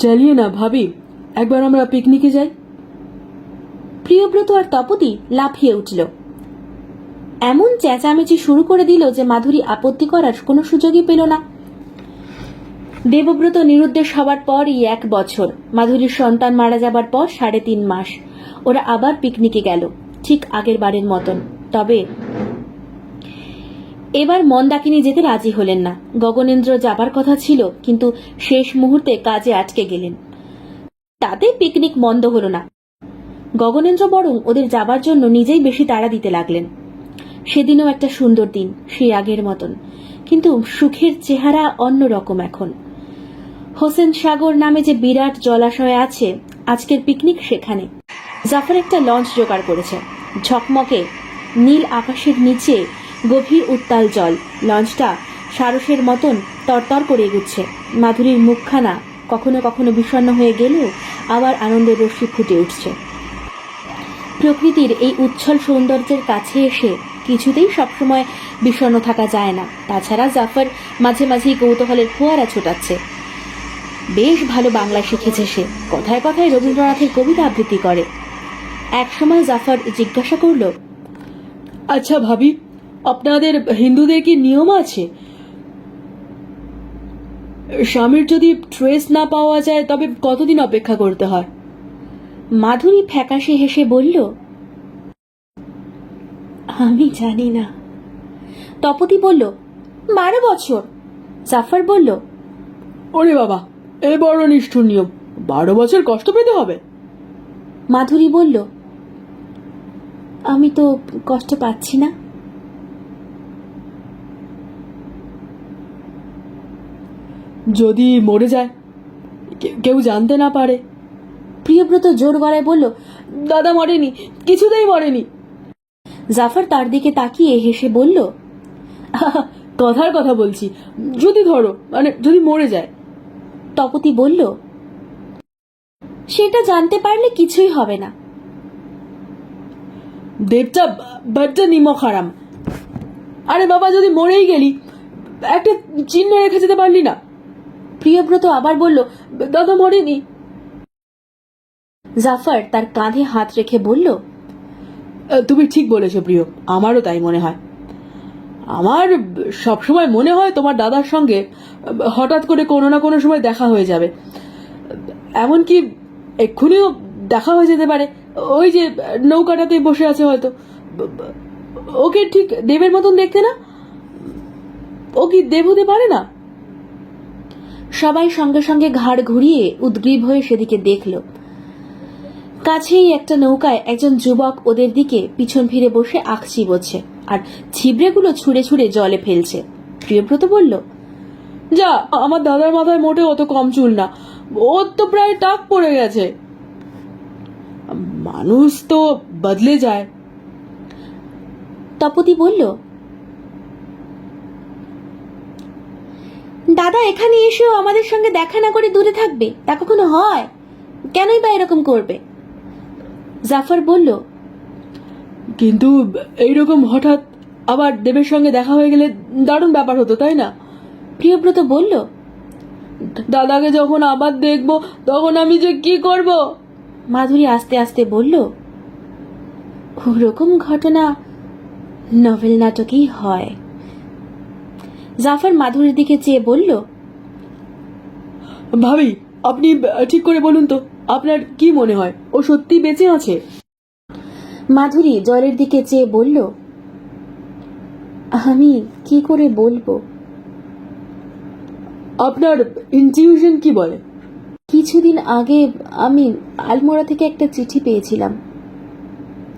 Speaker 2: চলিয়ে না ভাবি, একবার আমরা পিকনিকে যাই।
Speaker 1: প্রিয়ব্রত আর তপতি লাফিয়ে উঠল। এমন চেঁচামেচি শুরু করে দিল যে মাধুরী আপত্তি করার কোনো সুযোগই পেল না। দেবব্রত নিরুদ্দেশ হবার পরই 1 বছর, মাধুরীর সন্তান মারা যাবার পর 3.5 মাস ওরা আবার পিকনিকে গেল, ঠিক আগের বারের মতন। তবে এবার মন্দাকিনী যেতে রাজি হলেন না। গগনেন্দ্র যাবার কথা ছিল, কিন্তু শেষ মুহূর্তে কাজে আটকে গেলেন। তাতে পিকনিক মন্দ হলো না। গগনেন্দ্র বরং ওদের যাবার জন্য নিজেই বেশি তাড়া দিতে লাগলেন। সেদিনও একটা সুন্দর দিন, সেই আগের মতন, কিন্তু সুখের চেহারা অন্যরকম এখন। হোসেন সাগর নামে যে বিরাট জলাশয় আছে, আজকের পিকনিক সেখানে। জাফর একটা লঞ্চ জোগাড় করেছে। ঝকমকে নীল আকাশের নিচে গভীর উত্তাল জল। লঞ্চটা সারসের মতন তরতর করে এগুচ্ছে। মাধুরীর মুখখানা কখনো কখনো বিষণ্ণ হয়ে গেলেও আবার আনন্দের রশ্মি ফুটে উঠছে। প্রকৃতির এই উচ্ছল সৌন্দর্যের কাছে এসে কিছুতেই সবসময় বিষণ্ণ থাকা যায় না। তাছাড়া জাফর মাঝে মাঝেই কৌতূহলের ফোয়ারা ছোটাচ্ছে। বেশ ভালো বাংলা শিখেছে সে, কথায় কথায় রবীন্দ্রনাথের কবিতা আবৃত্তি করে। একসময় জাফর জিজ্ঞাসা করল,
Speaker 2: আচ্ছা ভাবি, আপনাদের হিন্দুদের কি নিয়ম আছে, স্বামীর যদি ট্রেস না পাওয়া যায় তবে কতদিন অপেক্ষা করতে হয়?
Speaker 1: মাধুরী ফ্যাকাশে হেসে বলল, আমি জানি না। তপতি বলল, 12 বছর। জাফর বলল,
Speaker 2: ওরে বাবা, এ বড় নিষ্ঠুর নিয়ম, 12 বছর কষ্ট পেতে হবে।
Speaker 1: মাধুরী বলল, আমি তো কষ্ট পাচ্ছি না।
Speaker 2: যদি মরে যায়, কেউ জানতে না পারে?
Speaker 1: প্রিয়ব্রত জোর গলায় বলল,
Speaker 2: দাদা মরেনি, কিছুতেই মরেনি।
Speaker 1: জাফর তার দিকে তাকিয়ে হেসে বলল,
Speaker 2: কথার কথা বলছি, যদি ধরো, মানে যদি মরে যায়।
Speaker 1: তপতি বলল, সেটা জানতে পারলে কিছুই হবে না।
Speaker 2: দেবটা বাড্ডা নিমক হারাম। আরে বাবা, যদি মরেই গেলি, একটা চিহ্ন রেখে যেতে পারলি না?
Speaker 1: প্রিয়ব্রত আবার বলল,
Speaker 2: দাদা মরেনি।
Speaker 1: জাফর তার কাঁধে হাত রেখে বলল,
Speaker 2: তুমি ঠিক বলেছো প্রিয়, আমারও তাই মনে হয়। আমার সবসময় মনে হয় তোমার দাদার সঙ্গে হঠাৎ করে কোনো না কোনো সময় দেখা হয়ে যাবে, এমনকি এক্ষুনিও দেখা হয়ে যেতে পারে। ওই যে নৌকাটাতে বসে আছে হয়তো, ওকে ঠিক দেবের মতন দেখতে না? ও কি দেব হতে পারে না?
Speaker 1: সবাই সঙ্গে সঙ্গে ঘাড় ঘুরিয়ে উদ্গ্রীব হয়ে সেদিকে দেখল। কাছেই একটা নৌকায় একজন যুবক ওদের দিকে পিছন ফিরে বসে আখ চিবোচ্ছে আর ছিবড়েগুলো ছুঁড়ে ছুঁড়ে জলে ফেলছে। প্রিয়ব্রত বলল,
Speaker 2: যা, আমার দাদার মাথায় মোটে অত কম চুল না, ওর তো প্রায় টাক পড়ে গেছে। মানুষ তো বদলে যায়।
Speaker 1: তপতি বলল, দাদা এখানে এসেও আমাদের সঙ্গে দেখা না করে দূরে থাকবে, তা কখনো হয়? কেনই বা এরকম করবে? জাফর বলল,
Speaker 2: কিন্তু এইরকম হঠাৎ আবার দেবের সঙ্গে দেখা হয়ে গেলে দারুণ ব্যাপার হতো, তাই না?
Speaker 1: প্রিয়ব্রত বলল,
Speaker 2: দাদাকে যখন আবার দেখবো তখন আমি যে কি করব।
Speaker 1: মাধুরী আস্তে আস্তে বলল, ওরকম ঘটনা নভেল নাটকেই হয়। জাফর মাধুরীর দিকে চেয়ে বলল,
Speaker 2: ভাবি, আপনি ঠিক করে বলুন তো, আপনার কি মনে হয় ও সত্যি বেঁচে আছে?
Speaker 1: মাধুরী জলের দিকে চেয়ে বলল, আমি কি করে বলবো?
Speaker 2: আপনার ইনটিউশন কি বলে?
Speaker 1: কিছুদিন আগে আমি আলমোড়া থেকে একটা চিঠি পেয়েছিলাম।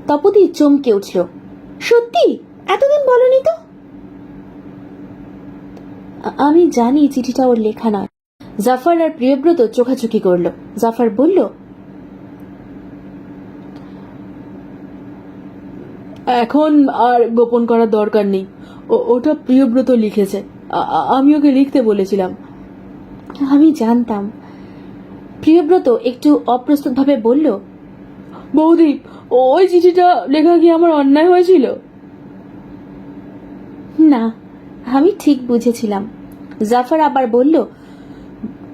Speaker 1: তপতি চমকে উঠল, সত্যি? এতদিন বলনি তো? আমি জানি চিঠিটা ওর লেখা নয়। জাফর আর প্রিয়ব্রত চোখাচোখি করল। জাফর বলল,
Speaker 2: এখন আর গোপন করার দরকার নেই, ওটা প্রিয়ব্রত লিখেছে, আমি ওকে লিখতে বলেছিলাম।
Speaker 1: আমি জানতাম। প্রিয়ব্রত একটু অপ্রস্তুতভাবে বলল,
Speaker 2: বৌদি, ওই চিঠিটা লেখা কি আমার অন্যায় হয়েছিল?
Speaker 1: না, আমি ঠিক বুঝেছিলাম। জাফর আবার বলল,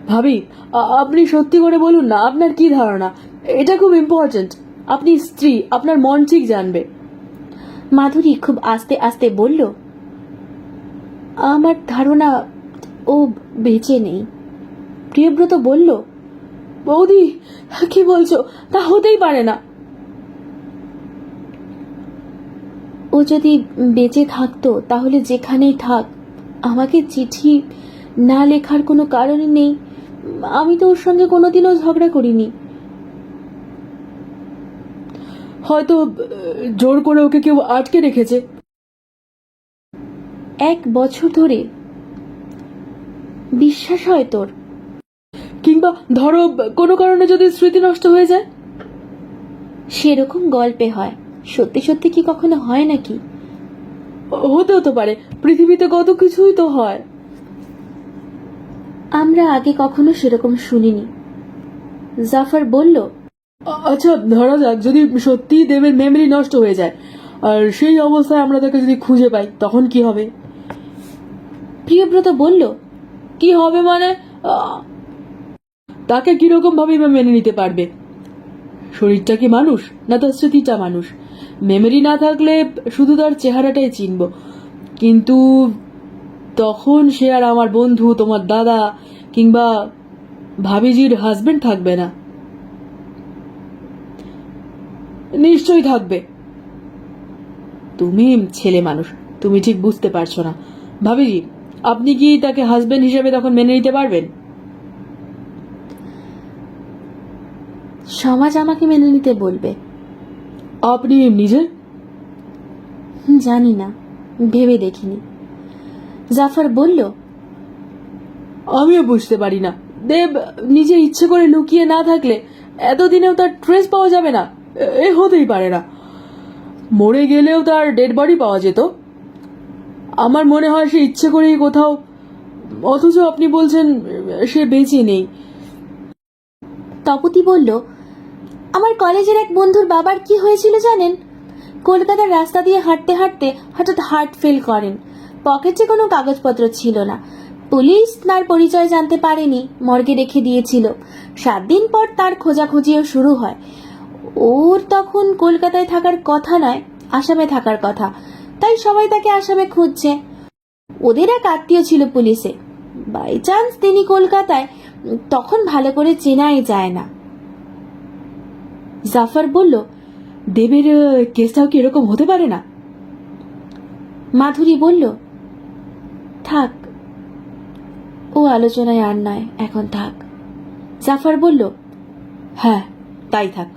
Speaker 2: ভাবি, আপনি সত্যি করে বলুন না, আপনার কি ধারণা? এটা খুব ইম্পর্টেন্ট। আপনি স্ত্রী, আপনার মন ঠিক জানবে।
Speaker 1: মাধুরী খুব আস্তে আস্তে বলল, আমার ধারণা ও বেঁচে নেই।
Speaker 2: প্রিয়ব্রত বলল, বৌদি কি বলছো? তা হতেই পারে না।
Speaker 1: ও যদি বেঁচে থাকতো তাহলে যেখানেই থাক আমাকে চিঠি না লেখার কোনো কারণ নেই। আমি তো ওর সঙ্গে কোনোদিনও ঝগড়া করিনি।
Speaker 2: হয়তো জোর করে ওকে কেউ আটকে রেখেছে।
Speaker 1: 1 বছর ধরে। বিশ্বাস হয় তোর?
Speaker 2: কিংবা ধরো কোনো কারণে যদি স্মৃতি নষ্ট হয়ে যায়?
Speaker 1: সেরকম গল্পে হয়, সত্যি সত্যি কি কখনো হয় নাকি?
Speaker 2: হতেও তো পারে, পৃথিবীতে কত কিছুই তো হয়।
Speaker 1: আমরা আগে কখনো সেরকম শুনিনি। জাফর বলল,
Speaker 2: আচ্ছা, ধরা যাক যদি সত্যি দেবের মেমরি নষ্ট হয়ে যায়, আর সেই অবস্থায় আমরা তাকে যদি খুঁজে পাই, তখন কি হবে?
Speaker 1: প্রিয়ব্রত বলল,
Speaker 2: কি হবে মানে? তাকে কিরকম ভাবে মেনে নিতে পারবে? শরীরটা কি মানুষ, না তার স্মৃতিটা মানুষ? মেমরি না থাকলে শুধু তার চেহারাটাই চিনব, কিন্তু তখন সে আর আমার বন্ধু, তোমার দাদা কিংবা ভাবিজির হাজবেন্ড থাকবে না। নিশ্চয়ই থাকবে। তুমি ছেলে মানুষ, তুমি ঠিক বুঝতে পারছো না। ভাবিজি, আপনি কি তাকে হাজবেন্ড হিসেবে তখন মেনে নিতে পারবেন?
Speaker 1: সমাজ আমাকে মেনে নিতে বলবে।
Speaker 2: আপনি নিজে?
Speaker 1: জানি না, ভেবে দেখিনি। জাফর বলল,
Speaker 2: আমিও বুঝতে পারি না। দেব নিজে ইচ্ছে করে লুকিয়ে না থাকলে এতদিনেও তার ট্রেস পাওয়া যাবে না? এ হতেই পারে না। মরে গেলেও তার ডেড বডি পাওয়া যেত। আমার মনে হয় সে ইচ্ছে করেই কোথাও, অথচ আপনি বলছেন সে বেঁচে নেই।
Speaker 1: তপতি বলল, আমার কলেজের এক বন্ধুর বাবার কি হয়েছিল জানেন? কলকাতার রাস্তা দিয়ে হাঁটতে হাঁটতে হঠাৎ হার্ট ফেল করেন। পকেটে কোনো কাগজপত্র ছিল না। পুলিশ তার পরিচয় জানতে পারেনি, মর্গে রেখে দিয়েছিল। 7 দিন পর তার খোঁজাখুঁজিও শুরু হয়। ওর তখন কলকাতায় থাকার কথা নয়, আসামে থাকার কথা, তাই সবাই তাকে আসামে খুঁজছে। ওদের এক আত্মীয় ছিল পুলিশে, বাই চান্স তিনি কলকাতায়, তখন ভালো করে চেনাই যায় না। জাফর বলল,
Speaker 2: দেবের কেসটাও কি এরকম হতে পারে না?
Speaker 1: মাধুরী বলল, থাক, ও আলোচনায় আর নয়, এখন থাক। জাফর বলল,
Speaker 2: হ্যাঁ তাই থাক।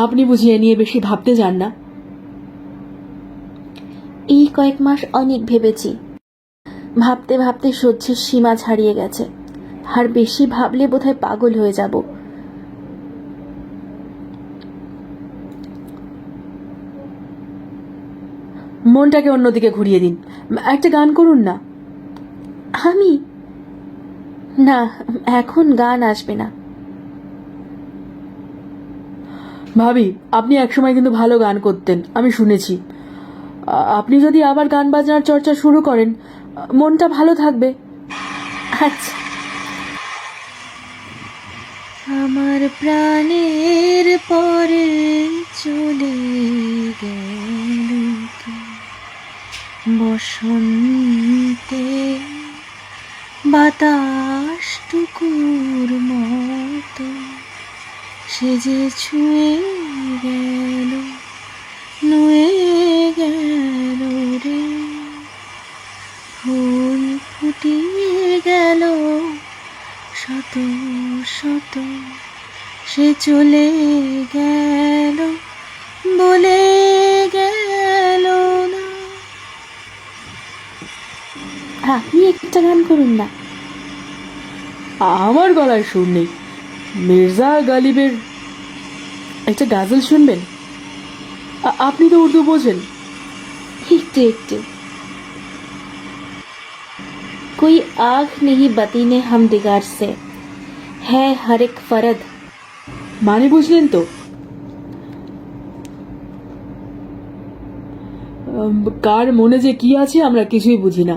Speaker 2: আপনি বুঝিয়ে নিয়ে বেশি ভাবতে যান না।
Speaker 1: এই কয়েক মাস অনেক ভেবেছি, ভাবতে ভাবতে সহ্যের সীমা ছাড়িয়ে গেছে, আর বেশি ভাবলে বোধহয় পাগল হয়ে যাব।
Speaker 2: মনটাকে অন্যদিকে ঘুরিয়ে দিন, একটা গান করুন না।
Speaker 1: আমি না, এখন গান আসবে না।
Speaker 2: ভাবি, আপনি একসময় কিন্তু ভালো গান করতেন, আমি শুনেছি। আপনি যদি আবার গান বাজনার চর্চা শুরু করেন, মনটা ভালো থাকবে।
Speaker 1: আচ্ছা। আমার প্রাণের পরে চলে গেল বসন্তে বাতাসটুকুর মতো, সে যে ছুঁয়ে গেল, নুয়ে গেল রে, ফুল ফুটিয়ে গেল শত শত, সে চলে গেল বলে গেল না। আপনি একটা গান করুন না।
Speaker 2: আমার গলায় সুর নেই, মির্জা গালিবের একটা গাজল শুনবেন? আপনি তো উর্দু বোঝেন।
Speaker 1: একটু একটু। कोई आग नहीं बती ने हम दिगार से, है हर एक फरद।
Speaker 2: মানে বুঝলেন তো? কার মনে যে কি আছে আমরা কিছুই বুঝি না।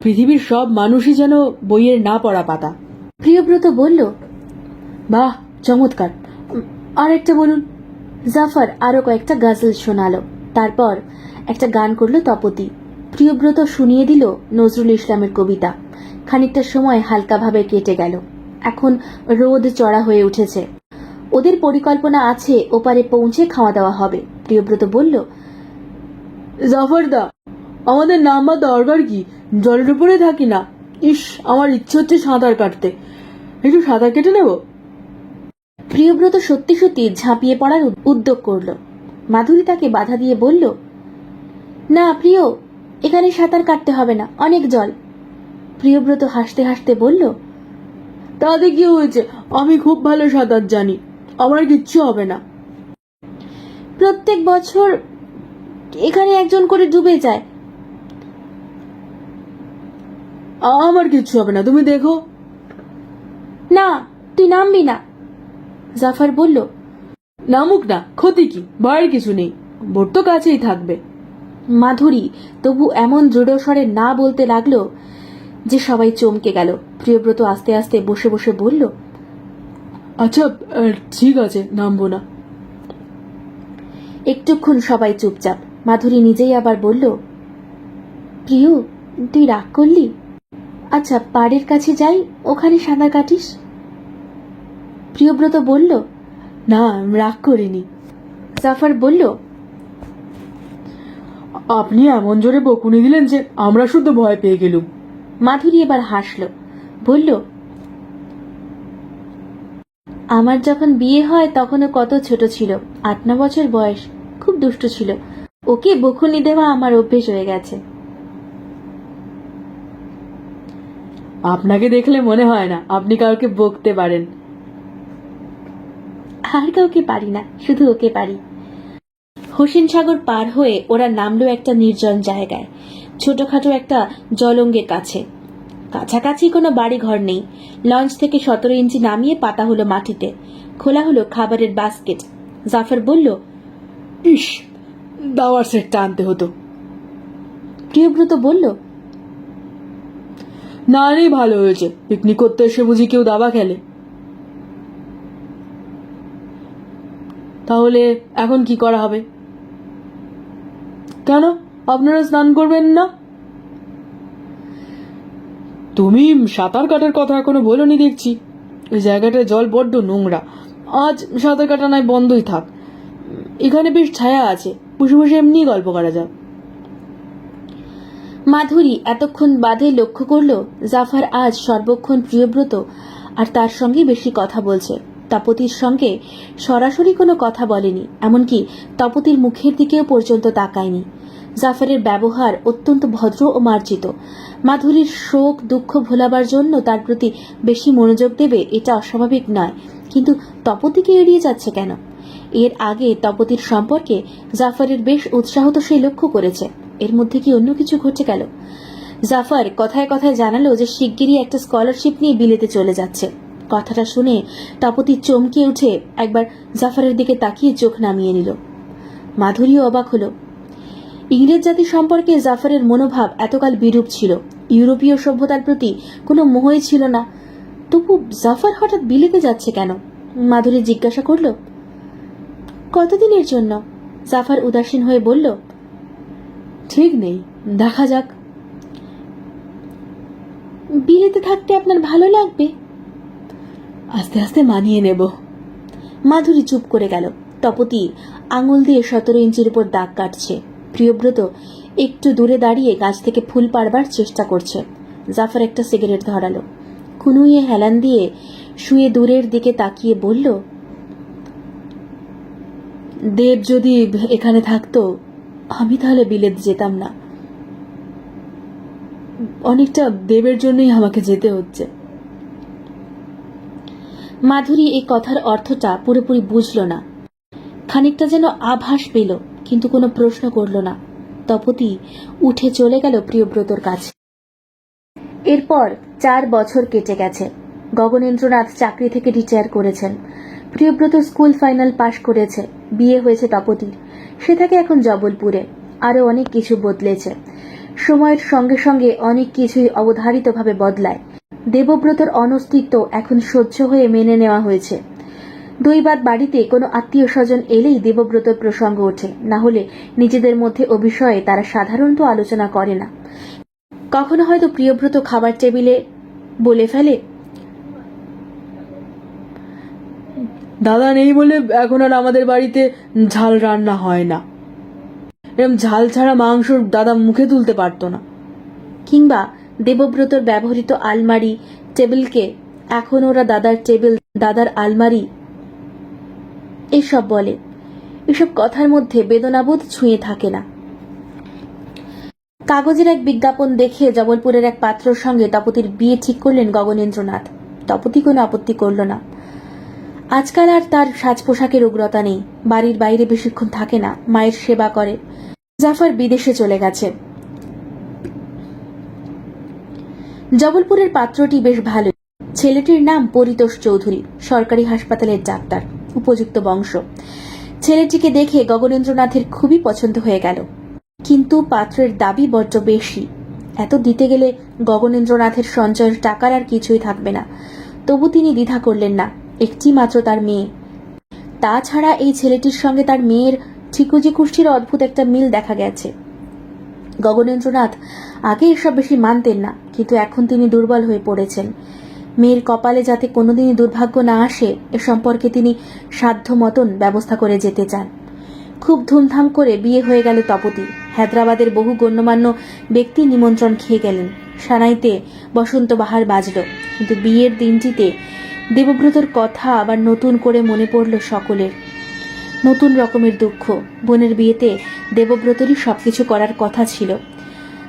Speaker 2: পৃথিবীর সব মানুষই যেন বইয়ের না পড়া পাতা।
Speaker 1: প্রিয়ব্রত বলল,
Speaker 2: বাহ, চমৎকার, আর একটা বলুন।
Speaker 1: জাফর আরো কয়েকটা গজল শোনালো, তারপর একটা গান করলো তপতি। প্রিয়ব্রত শুনিয়ে দিল নজরুল ইসলামের কবিতা। খানিকটা সময় হালকাভাবে কেটে গেল। এখন রোদ চড়া হয়ে উঠেছে। ওদের পরিকল্পনা আছে ওপারে পৌঁছে খাওয়া দাওয়া হবে। প্রিয়ব্রত বলল,
Speaker 2: জাফরদা, আমাদের নাম্বার দরকার কি? জলের উপরে থাকি না। ইস, আমার ইচ্ছে হচ্ছে সাঁতার কাটতে, একটু সাঁতার কেটে নেব।
Speaker 1: প্রিয়ব্রত সত্যি সত্যি ঝাঁপিয়ে পড়ার উদ্যোগ করল। মাধুরী তাকে বাধা দিয়ে বলল, না প্রিয়, এখানে সাঁতার কাটতে হবে না, অনেক জল। প্রিয়ব্রত হাসতে হাসতে বলল,
Speaker 2: তাতে কি হয়েছে, আমি খুব ভালো সাঁতার জানি, আমার কিচ্ছু হবে না।
Speaker 1: প্রত্যেক বছর এখানে একজন করে ডুবে যায়।
Speaker 2: আমার কিচ্ছু হবে না, তুমি দেখো।
Speaker 1: না, তুই নামবি না। জাফর বলল,
Speaker 2: নামুক না, ক্ষতি কি, ভয়ের কিছু নেই, বোট তো কাছেই থাকবে।
Speaker 1: মাধুরী তবু এমন দৃঢ় স্বরে না বলতে লাগলো যে সবাই চমকে গেল। প্রিয়ব্রত আস্তে আস্তে বসে বসে বলল,
Speaker 2: আচ্ছা ঠিক আছে, নামবো না।
Speaker 1: একটুক্ষণ সবাই চুপচাপ। মাধুরী নিজেই আবার বলল, প্রিয়, তুই রাগ করলি? আচ্ছা, পাড়ের কাছে যাই, ওখানে সাঁতার কাটিস। প্রিয়ব্রত বলল,
Speaker 2: না, রাগ করিনি।
Speaker 1: জাফর বলল,
Speaker 2: আপনি এমন জোরে বকুনি দিলেন যে আমরা শুদ্ধ ভয় পেয়ে গেলুম।
Speaker 1: মাধুরী এবার হাসল, বলল, আমার যখন বিয়ে হয় তখনও কত ছোট ছিল, 8-9 বছর বয়স, খুব দুষ্ট ছিল, ওকে বকুনি দেওয়া আমার অভ্যেস হয়ে গেছে।
Speaker 2: আপনাকে দেখলে মনে হয় না আপনি কাউকে বকতে পারেন।
Speaker 1: আর কাউকে পারি না, শুধু ওকে পারি। হোসেন সাগর পার হয়ে ওরা নামলো একটা নির্জন জায়গায়, ছোটখাটো একটা জলঙ্গের কাছে। কাছাকাছি কোনো বাড়ি ঘর নেই। লঞ্চ থেকে 17 ইঞ্চি নামিয়ে পাতা হলো মাটিতে, খোলা হলো খাবারের বাস্কেট। জাফর বলল,
Speaker 2: ইস, দাওয়ার সেটটা আনতে হতো।
Speaker 1: প্রিয়ব্রত বলল,
Speaker 2: না নেই ভালো হয়েছে, পিকনিক করতে এসে বুঝি কেউ দাবা খেলে? তাহলে এখন কি করা হবে? কেন আপনারা স্নান করবেন না? তুমি সাঁতার কাটার কথা এখনো বলোনি দেখছি। ওই জায়গাটায় জল বড্ড নোংরা। আজ সাঁতার কাটা নয়, বন্ধই থাক। এখানে বেশ ছায়া আছে, বসে বসে এমনি গল্প করা যাক।
Speaker 1: মাধুরী এতক্ষণ বাদে লক্ষ্য করল জাফর আজ সর্বক্ষণ প্রিয়ব্রত আর তার সঙ্গে বেশি কথা বলছে। তপতির সঙ্গে সরাসরি কোনো কথা বলেনি, এমনকি তপতির মুখের দিকেও পর্যন্ত তাকায়নি। জাফরের ব্যবহার অত্যন্ত ভদ্র ও মার্জিত। মাধুরীর শোক দুঃখ ভোলাবার জন্য তার প্রতি বেশি মনোযোগ দেবে এটা অস্বাভাবিক নয়, কিন্তু তপতিকে এড়িয়ে যাচ্ছে কেন? এর আগে তপতির সম্পর্কে জাফরের বেশ উৎসাহ তো সে লক্ষ্য করেছে। এর মধ্যে কি অন্য কিছু ঘটে গেল? জাফর কথায় কথায় জানালো যে শিগগিরই একটা স্কলারশিপ নিয়ে বিলেতে চলে যাচ্ছে। কথাটা শুনে তপতি চমকে উঠে একবার জাফরের দিকে তাকিয়ে চোখ নামিয়ে নিল। মাধুরীও অবাক হলো। ইংরেজ জাতি সম্পর্কে জাফরের মনোভাব এতকাল বিরূপ ছিল, ইউরোপীয় সভ্যতার প্রতি কোনো মোহই ছিল না। তবু জাফর হঠাৎ বিলেতে যাচ্ছে কেন? মাধুরী জিজ্ঞাসা করল। কতদিনের জন্য? জাফর উদাসীন হয়ে বলল,
Speaker 2: ঠিক নেই, দেখা যাক।
Speaker 1: বিলেতে থাকতে আপনার ভালো লাগবে?
Speaker 2: আস্তে আস্তে মানিয়ে নেব।
Speaker 1: মাধুরী চুপ করে গেল। তপতি আঙুল দিয়ে 17 ইঞ্চির উপর দাগ কাটছে। প্রিয়ব্রত একটু দূরে দাঁড়িয়ে গাছ থেকে ফুল পাড়বার চেষ্টা করছে। জাফর একটা সিগারেট ধরালো, কুনুইয়ে হেলান দিয়ে শুয়ে দূরের দিকে তাকিয়ে বলল,
Speaker 2: দেব যদি এখানে থাকতো, আমি তাহলে বিলেত যেতাম না। অনেকটা দেবের জন্যই আমাকে যেতে হচ্ছে।
Speaker 1: মাধুরী এই কথার অর্থটা পুরোপুরি বুঝল না, খানিকটা যেন আভাস পেল, কিন্তু কোনো প্রশ্ন করল না। তপতি উঠে চলে গেল প্রিয়ব্রতর কাছে। এরপর 4 বছর কেটে গেছে। গগনেন্দ্রনাথ চাকরি থেকে রিটায়ার করেছেন। প্রিয়ব্রত স্কুল ফাইনাল পাশ করেছে, বিয়ে হয়েছে তপতির। সে থাকে এখন জবলপুরে। আরও অনেক কিছু বদলেছে। সময়ের সঙ্গে সঙ্গে অনেক কিছুই অবধারিতভাবে বদলায়। দেবব্রতর অনস্তিত্ব এখন সহ্য হয়ে মেনে নেওয়া হয়েছে। দৈবাত বাড়িতে কোনো আত্মীয় স্বজন এলেই দেবব্রতর প্রসঙ্গ ওঠে, না হলে নিজেদের মধ্যে ও বিষয়ে তারা সাধারণত আলোচনা করে না। কখনো হয়তো প্রিয়ব্রত খাবার টেবিলে বলে ফেলে,
Speaker 2: দাদা নেই বলে এখন আর আমাদের বাড়িতে ঝাল রান্না হয় না। এরকম ঝাল ছাড়া মাংস দাদা মুখে তুলতে পারতো না।
Speaker 1: কিংবা দেবব্রতর ব্যবহৃত আলমারি টেবিলকে এখন ওরা দাদার টেবিল, দাদার আলমারি এসব বলে। এসব কথার মধ্যে বেদনাবোধ ছুঁয়ে থাকে না। কাগজের এক বিজ্ঞাপন দেখে জবলপুরের এক পাত্রর সঙ্গে তপতির বিয়ে ঠিক করলেন গগনেন্দ্রনাথ। তপতি কোনো আপত্তি করল না। আজকাল আর তার সাজ পোশাকের উগ্রতা নেই, বাড়ির বাইরে বেশিক্ষণ থাকে না, মায়ের সেবা করে। জাফর বিদেশে চলে গেছে। জবলপুরের পাত্রটি বেশ ভালো। ছেলেটির নাম পরিতোষ চৌধুরী, সরকারি হাসপাতালের ডাক্তার, উপযুক্ত বংশ। ছেলেটিকে দেখে গগনেন্দ্রনাথের খুবই পছন্দ হয়ে গেল, কিন্তু পাত্রের দাবি বড্ড বেশি। এত দিতে গেলে গগনেন্দ্রনাথের সঞ্চয়ের টাকার আর কিছুই থাকবে না। তবু তিনি দ্বিধা করলেন না, একটি মাত্র তার মেয়ে। তাছাড়া এই ছেলেটির সঙ্গে তার মেয়ের ঠিকুজি কুষ্ঠির অদ্ভুত একটা মিল দেখা গেছে। গগনেন্দ্রনাথ আগে এসব বেশি মানতেন না, কিন্তু এখন তিনি দুর্বল হয়ে পড়েছেন। মেয়ের কপালে যাতে কোনোদিনই দুর্ভাগ্য না আসে এ সম্পর্কে তিনি সাধ্য মতন ব্যবস্থা করে যেতে চান। খুব ধুমধাম করে বিয়ে হয়ে গেল তপতি। হায়দ্রাবাদের বহু গণ্যমান্য ব্যক্তি নিমন্ত্রণ খেয়ে গেলেন। সানাইতে বসন্ত বাহার বাজল, কিন্তু বিয়ের দিনটিতে দেবব্রতর কথা আবার নতুন করে মনে পড়ল সকলের। নতুন রকমের দুঃখ। বোনের বিয়েতে দেবব্রতরই সবকিছু করার কথা ছিল।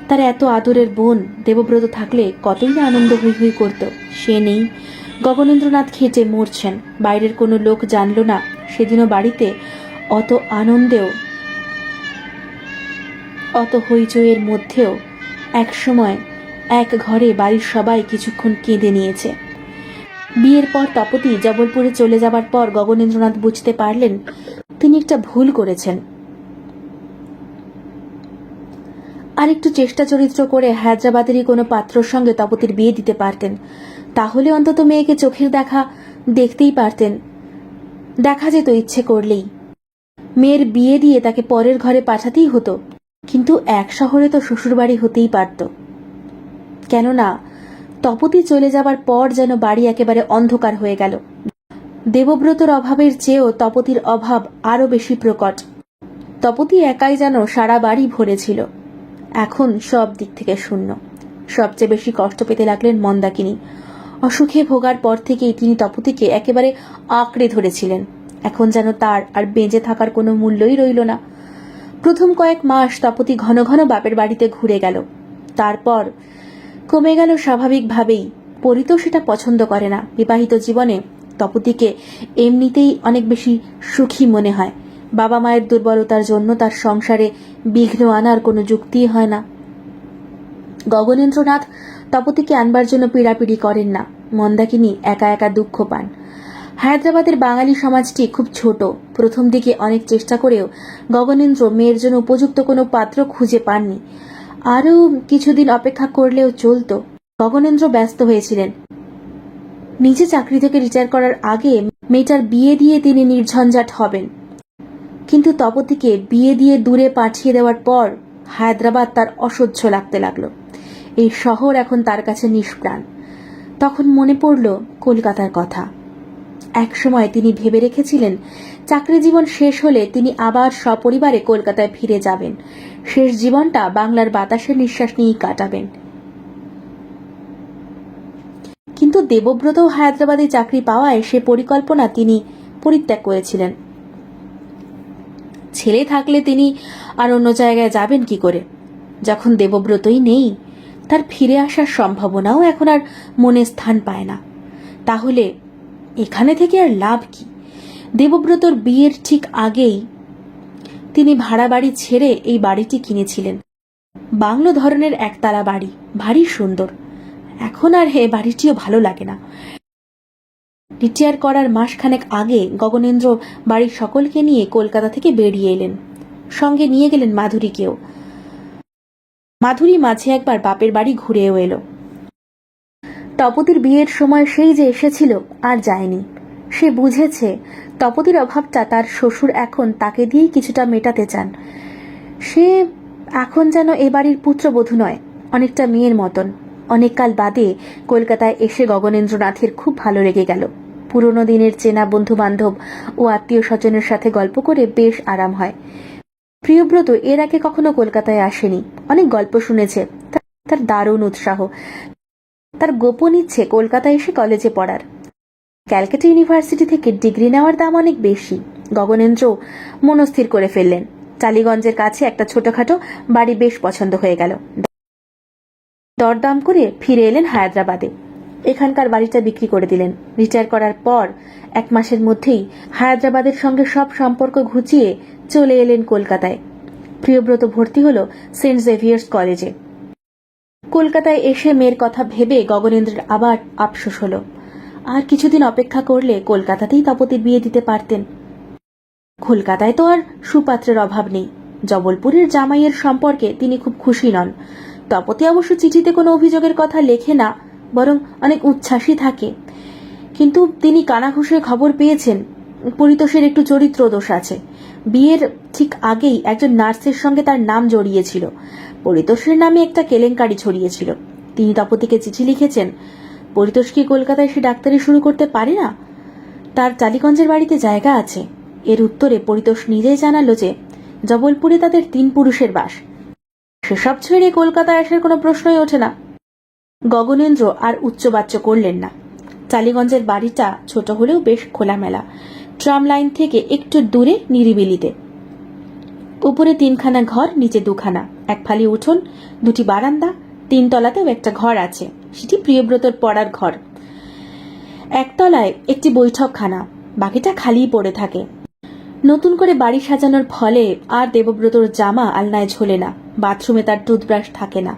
Speaker 1: তার এত আদরের বোন দেবব্রত থাকলে কতই না আনন্দ হই হই করত। সে নেই। গগনেন্দ্রনাথ খেটে মরছেন। বাইরের কোনো লোক জানল না। সেদিনও বাড়িতে অত আনন্দেও, অত হইচইয়ের মধ্যেও একসময় এক ঘরে বাড়ির সবাই কিছুক্ষণ কেঁদে নিয়েছে। বিয়ের পর তপতি জবলপুরে চলে যাবার পর গগনেন্দ্রনাথ বুঝতে পারলেন তিনি একটা ভুল করেছেন। আর একটু চেষ্টা চরিত্র করে হায়দ্রাবাদেরই কোনো পাত্রর সঙ্গে তপতির বিয়ে দিতে পারতেন। তাহলে অন্তত মেয়েকে চোখের দেখা দেখতেই পারতেন। দেখা যেত ইচ্ছে করলেই। মেয়ের বিয়ে দিয়ে তাকে পরের ঘরে পাঠাতেই হতো, কিন্তু এক শহরে তো শ্বশুরবাড়ি হতেই পারত। কেননা তপতি চলে যাবার পর যেন বাড়ি একেবারে অন্ধকার হয়ে গেল। দেবব্রতর অভাবের চেয়েও তপতির অভাব আরো বেশি প্রকট। তপতি একাই যেন সারা বাড়ি ভরেছিল, এখন সব দিক থেকে শূন্য। সবচেয়ে বেশি কষ্ট পেতে লাগলেন মন্দাকিনী। অসুখে ভোগার পর থেকেই তিনি তপতিকে একেবারে আঁকড়ে ধরেছিলেন। এখন যেন তার আর বেঁচে থাকার কোনো মূল্যই রইল না। প্রথম কয়েক মাস তপতি ঘন ঘন বাপের বাড়িতে ঘুরে গেল, তারপর কমে গেল স্বাভাবিকভাবেই। পরি তো সেটা পছন্দ করে না। বিবাহিত জীবনে তপতিকে এমনিতেই অনেক বেশি সুখী মনে হয়। বাবা মায়ের দুর্বলতার জন্য তার সংসারে বিঘ্ন আনার কোনো যুক্তিই হয় না। গগনেন্দ্রনাথ তপতিকে আনবার জন্য পীড়াপিড়ি করেন না। মন্দাকিনী একা একা দুঃখ পান। হায়দ্রাবাদের বাঙালি সমাজটি খুব ছোট। প্রথম দিকে অনেক চেষ্টা করেও গগনেন্দ্র মেয়ের জন্য উপযুক্ত কোনো পাত্র খুঁজে পাননি। আরও কিছুদিন অপেক্ষা করলেও চলত। গগনেন্দ্র ব্যস্ত হয়েছিলেন। নিজে চাকরি থেকে রিটায়ার করার আগে মেয়েটার বিয়ে দিয়ে তিনি নির্ঝঞ্ঝাট হবেন। কিন্তু তপতিকে বিয়ে দিয়ে দূরে পাঠিয়ে দেওয়ার পর হায়দ্রাবাদ তার অসহ্য লাগতে লাগলো। এই শহর এখন তার কাছে নিষ্প্রাণ। তখন মনে পড়ল কলকাতার কথা। একসময় তিনি ভেবে রেখেছিলেন চাকরি জীবন শেষ হলে তিনি আবার সপরিবারে কলকাতায় ফিরে যাবেন। শেষ জীবনটা বাংলার বাতাসের নিঃশ্বাস নিয়েই কাটাবেন। কিন্তু দেবব্রত হায়দ্রাবাদে চাকরি পাওয়ায় সে পরিকল্পনা তিনি পরিত্যাগ করেছিলেন। ছেলে থাকলে তিনি আর অন্য জায়গায় যাবেন কি করে? যখন দেবব্রতই নেই, তার ফিরে আসার সম্ভাবনাও এখন আর মনে স্থান পায় না। তাহলে এখানে থেকে আর লাভ কি? দেবব্রতর বিয়ের ঠিক আগেই তিনি ভাড়া বাড়ি ছেড়ে এই বাড়িটি কিনেছিলেন। বাংলো ধরনের একতলা বাড়ি, ভারী সুন্দর। এখন আর হে বাড়িটিও ভালো লাগে না। রিটায়ার করার মাসখানেক আগে গগনেন্দ্র বাড়ির সকলকে নিয়ে কলকাতা থেকে বেরিয়ে এলেন। সঙ্গে নিয়ে গেলেন মাধুরীকেও। মাধুরী মাঝে একবার বাপের বাড়ি ঘুরেও এলো। তপতির বিয়ের সময় সেই যে এসেছিল আর যায়নি। সে বুঝেছে তপতির অভাবটা তার শ্বশুর এখন তাকে দিয়েই কিছুটা মেটাতে চান। সে এখন যেন এ বাড়ির পুত্রবধূ নয়, অনেকটা মেয়ের মতন। অনেককাল বাদে কলকাতায় এসে গগনেন্দ্রনাথের খুব ভালো লেগে গেল। পুরনো দিনের চেনা বন্ধু বান্ধব ও আত্মীয় স্বজনের সাথে গল্প করে বেশ আরাম হয়। প্রিয়ব্রত এর আগে কখনো কলকাতায় আসেনি। অনেক গল্প শুনেছে। তার দারুণ উৎসাহ। তার গোপন ইচ্ছে কলকাতায় এসে কলেজে পড়ার। ক্যালকাটা ইউনিভার্সিটি থেকে ডিগ্রি নেওয়ার দাম অনেক বেশি। গগনেন্দ্র মনস্থির করে ফেললেন। টালিগঞ্জের কাছে একটা ছোটখাটো বাড়ি বেশ পছন্দ হয়ে গেল। দরদাম করে ফিরে এলেন হায়দ্রাবাদে। এখানকার বাড়িটা বিক্রি করে দিলেন। রিটায়ার করার পর 1 মাসের মধ্যেই হায়দ্রাবাদের সঙ্গে সব সম্পর্ক ঘুচিয়ে চলে এলেন কলকাতায়। প্রিয়ব্রত ভর্তি হল সেন্ট জেভিয়ার্স কলেজে। কলকাতায় এসে মেয়ের কথা ভেবে গগনেন্দ্রের আবার আফসোস হলো। আর কিছুদিন অপেক্ষা করলে কলকাতাতেই তপতির বিয়ে দিতে পারতেন। কলকাতায় তো আর সুপাত্রের অভাব নেই। জবলপুরের জামাইয়ের সম্পর্কে তিনি খুব খুশি নন। তপতি অবশ্য চিঠিতে কোনো অভিযোগের কথা লেখে না, বরং অনেক উচ্ছ্বাসী থাকে। কিন্তু তিনি কানাঘুষে খবর পেয়েছেন পরিতোষের একটু চরিত্র দোষ আছে। বিয়ের ঠিক আগেই একজন নার্সের সঙ্গে তার নাম জড়িয়েছিল। পরিতোষের নামে একটা কেলেঙ্কারি ছড়িয়েছিল। তিনি তপতিকে চিঠি লিখেছেন, পরিতোষ কি কলকাতায় সে ডাক্তারি শুরু করতে পারে না? তার টালিগঞ্জের বাড়িতে জায়গা আছে। এর উত্তরে পরিতোষ নিজেই জানালো যে জবলপুরে তাদের 3 পুরুষের বাস। সেসব ছেড়ে কলকাতায় আসার কোনো প্রশ্নই ওঠে না। গগনেন্দ্র আর উচ্চবাচ্য করলেন না। টালিগঞ্জের বাড়িটা ছোট হলেও বেশ খোলামেলা। ট্রাম লাইন থেকে একটু দূরে নিরিবিলিতে। উপরে 3খানা ঘর, নিচে 2খানা, 1 ফালি উঠোন, 2টি বারান্দা, 3 তলাতেও একটা ঘর আছে। সেটি প্রিয়ব্রতর পড়ার ঘর। 1 তলায় একটি বৈঠকখানা, বাকিটা খালিই পড়ে থাকে। নতুন করে বাড়ি সাজানোর ফলে আর দেবব্রতর জামা আলনায় ঝোলে না। বাথরুমে তার টুথব্রাশ থাকে না।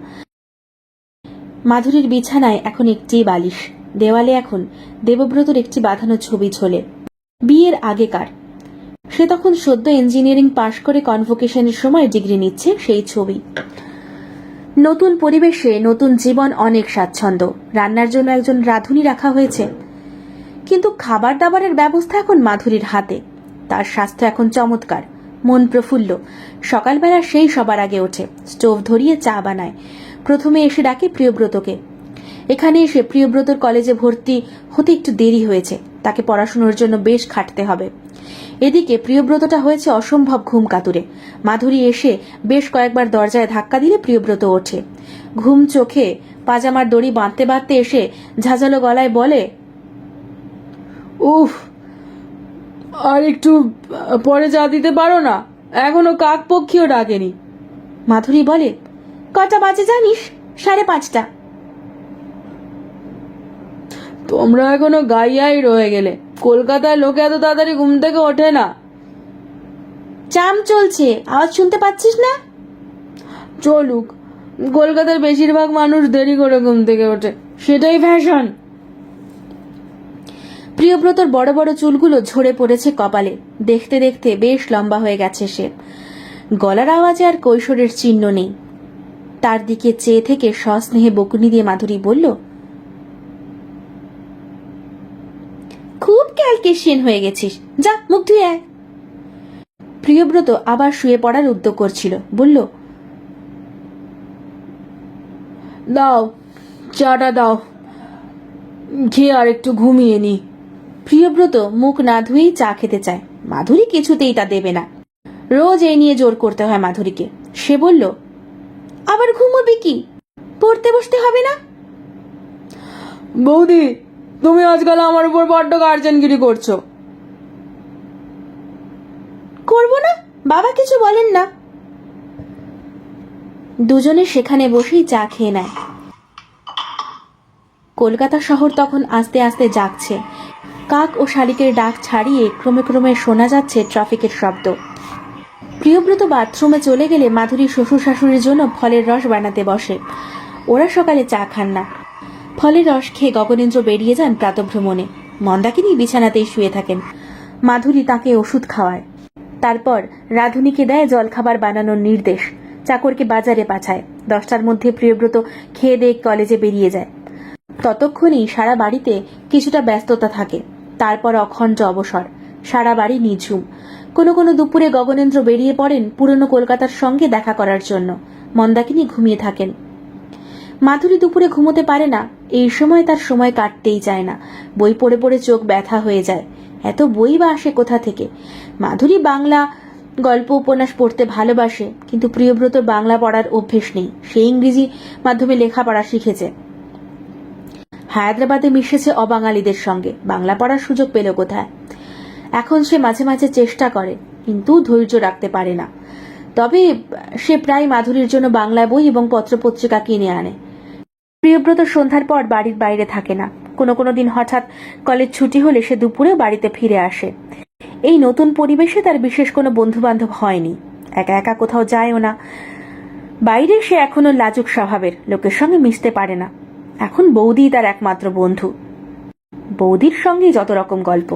Speaker 1: মাধুরীর বিছানায় এখন একটি বালিশ। দেওয়ালে এখন দেবব্রতর একটি বাঁধানো ছবি ঝোলে, বিয়ের আগেকার। সে তখন সদ্য ইঞ্জিনিয়ারিং পাশ করে কনভোকেশনের সময় ডিগ্রি নিচ্ছে, সেই ছবি। নতুন পরিবেশে নতুন জীবন, অনেক স্বাচ্ছন্দ্য। রান্নার জন্য একজন রাঁধুনি রাখা হয়েছে। কিন্তু খাবার দাবারের ব্যবস্থা এখন মাধুরীর হাতে। তার স্বাস্থ্য এখন চমৎকার। মন প্রফুল্ল। সকালবেলা সেই সবার আগে ওঠে, স্টোভ ধরিয়ে চা বানায়। প্রথমে এসে ডাকে প্রিয়ব্রতকে। এখানে এসে প্রিয়ব্রতর কলেজে ভর্তি হতে একটু দেরি হয়েছে, তাকে পড়াশোনার জন্য বেশ খাটতে হবে। এদিকে প্রিয়ব্রতটা হয়েছে অসম্ভব ঘুম কাতুরে। মাধুরী এসে বেশ কয়েকবার দরজায় ধাক্কা দিলে প্রিয়ব্রত ওঠে। ঘুম চোখে পাজামার দড়ি বাঁধতে বাঁধতে এসে ঝাঁঝালো গলায় বলে,
Speaker 2: উফ, আর একটু পরে চা দিতে পারো না? এখনো কাকপক্ষীও ডাকেনি।
Speaker 1: মাধুরী বলে, কটা বাজে জানিস? 5:30।
Speaker 2: তোমরা এখনো গাইয়াই রয়ে গেলে। কলকাতায় লোকে এত তাড়াতাড়ি ঘুম থেকে ওঠে না।
Speaker 1: চাম চলছে, আওয়াজ শুনতে পাচ্ছিস না?
Speaker 2: চলুক, কলকাতার বেশিরভাগ মানুষ দেরি করে ঘুম থেকে ওঠে, সেটাই ফ্যাশন।
Speaker 1: প্রিয়ব্রতর বড় বড় চুলগুলো ঝরে পড়েছে কপালে। দেখতে দেখতে বেশ লম্বা হয়ে গেছে সে। গলার আওয়াজে আর কৈশোরের চিহ্ন নেই। তার দিকে চেয়ে থেকে সস্নেহে বকুনি দিয়ে মাধুরী বলল, খুব ক্যালকেশিয়ান হয়ে গেছিস, যা মুখ ধুয়ে আয়। প্রিয়ব্রত আবার শুয়ে পড়ার উদ্যোগ করছিল, বলল,
Speaker 2: দাও, চাটা দাও, খেয়ে আর একটু ঘুমিয়ে নি।
Speaker 1: প্রিয়ব্রত মুখ না ধুয়েই চা খেতে চায়। মাধুরী কিছুতেই তা দেবে না। রোজ এই নিয়ে জোর করতে হয় মাধুরীকে। সে বলল, আবার ঘুমোবি কি? পড়তে বসতে হবে না?
Speaker 2: বৌদি, তুমি আজকাল আমার উপর বড্ড গার্জেনগিরি করছো।
Speaker 1: করবো না? বাবা কিছু বলেন না। দুজনে সেখানে বসেই চা খেয়ে নেয়। কলকাতা শহর তখন আস্তে আস্তে জাগছে। কাক ও শালিকের ডাক ছাড়িয়ে ক্রমে ক্রমে শোনা যাচ্ছে ট্রাফিকের শব্দ। প্রিয়ব্রত বাথরুমে চলে গেলে মাধুরী শ্বশুর শাশুড়ির জন্য ফলের রস বানাতে বসে। ওরা সকালে চা খান না। ফলের রস খেয়ে গগনেন্দ্র বেরিয়ে যান প্রাতভ্রমণে। মন্দাকিনী বিছানাতেই শুয়ে থাকেন। মাধুরী তাকে ওষুধ খাওয়ায়। তারপর রাধুনীকে দেয় জলখাবার বানানোর নির্দেশ। চাকরকে বাজারে পাঠায়। 10টার মধ্যে প্রিয়ব্রত খেয়ে দিয়ে কলেজে বেরিয়ে যায়। ততক্ষণই সারা বাড়িতে কিছুটা ব্যস্ততা থাকে। তারপর অখণ্ড অবসর। সারা বাড়ি নিঝুম। কোনো কোনো দুপুরে গগনেন্দ্র বেরিয়ে পড়েন পুরনো কলকাতার সঙ্গে দেখা করার জন্য। মন্দাকিনী ঘুমিয়ে থাকেন। মাধুরী দুপুরে ঘুমোতে পারে না। এই সময় তার সময় কাটতেই চায় না। বই পড়ে পড়ে চোখ ব্যথা হয়ে যায়। এত বই বা আসে কোথা থেকে? মাধুরী বাংলা গল্প উপন্যাস পড়তে ভালোবাসে, কিন্তু প্রিয়ব্রতর বাংলা পড়ার অভ্যেস নেই। সে ইংরেজি মাধ্যমে লেখাপড়া শিখেছে। হায়দ্রাবাদে মিশেছে অবাঙালিদের সঙ্গে। বাংলা পড়ার সুযোগ পেল কোথায়? এখন সে মাঝে মাঝে চেষ্টা করে, কিন্তু ধৈর্য রাখতে পারে না। তবে সে প্রায় মাধুরীর জন্য বাংলা বই এবং পত্রপত্রিকা কিনে আনে। প্রিয়ব্রত সন্ধ্যার পর বাড়ির বাইরে থাকে না। কোনো কোনো দিন হঠাৎ কলেজ ছুটি হলে সে দুপুরেও বাড়িতে ফিরে আসে। এই নতুন পরিবেশে তার বিশেষ কোনো বন্ধু বান্ধব হয়নি। একা একা কোথাও যায়ও না। বাইরে সে এখনো লাজুক স্বভাবের, লোকের সঙ্গে মিশতে পারে না। এখন বৌদি তার একমাত্র বন্ধু। বৌদির সঙ্গেই যত রকম গল্প।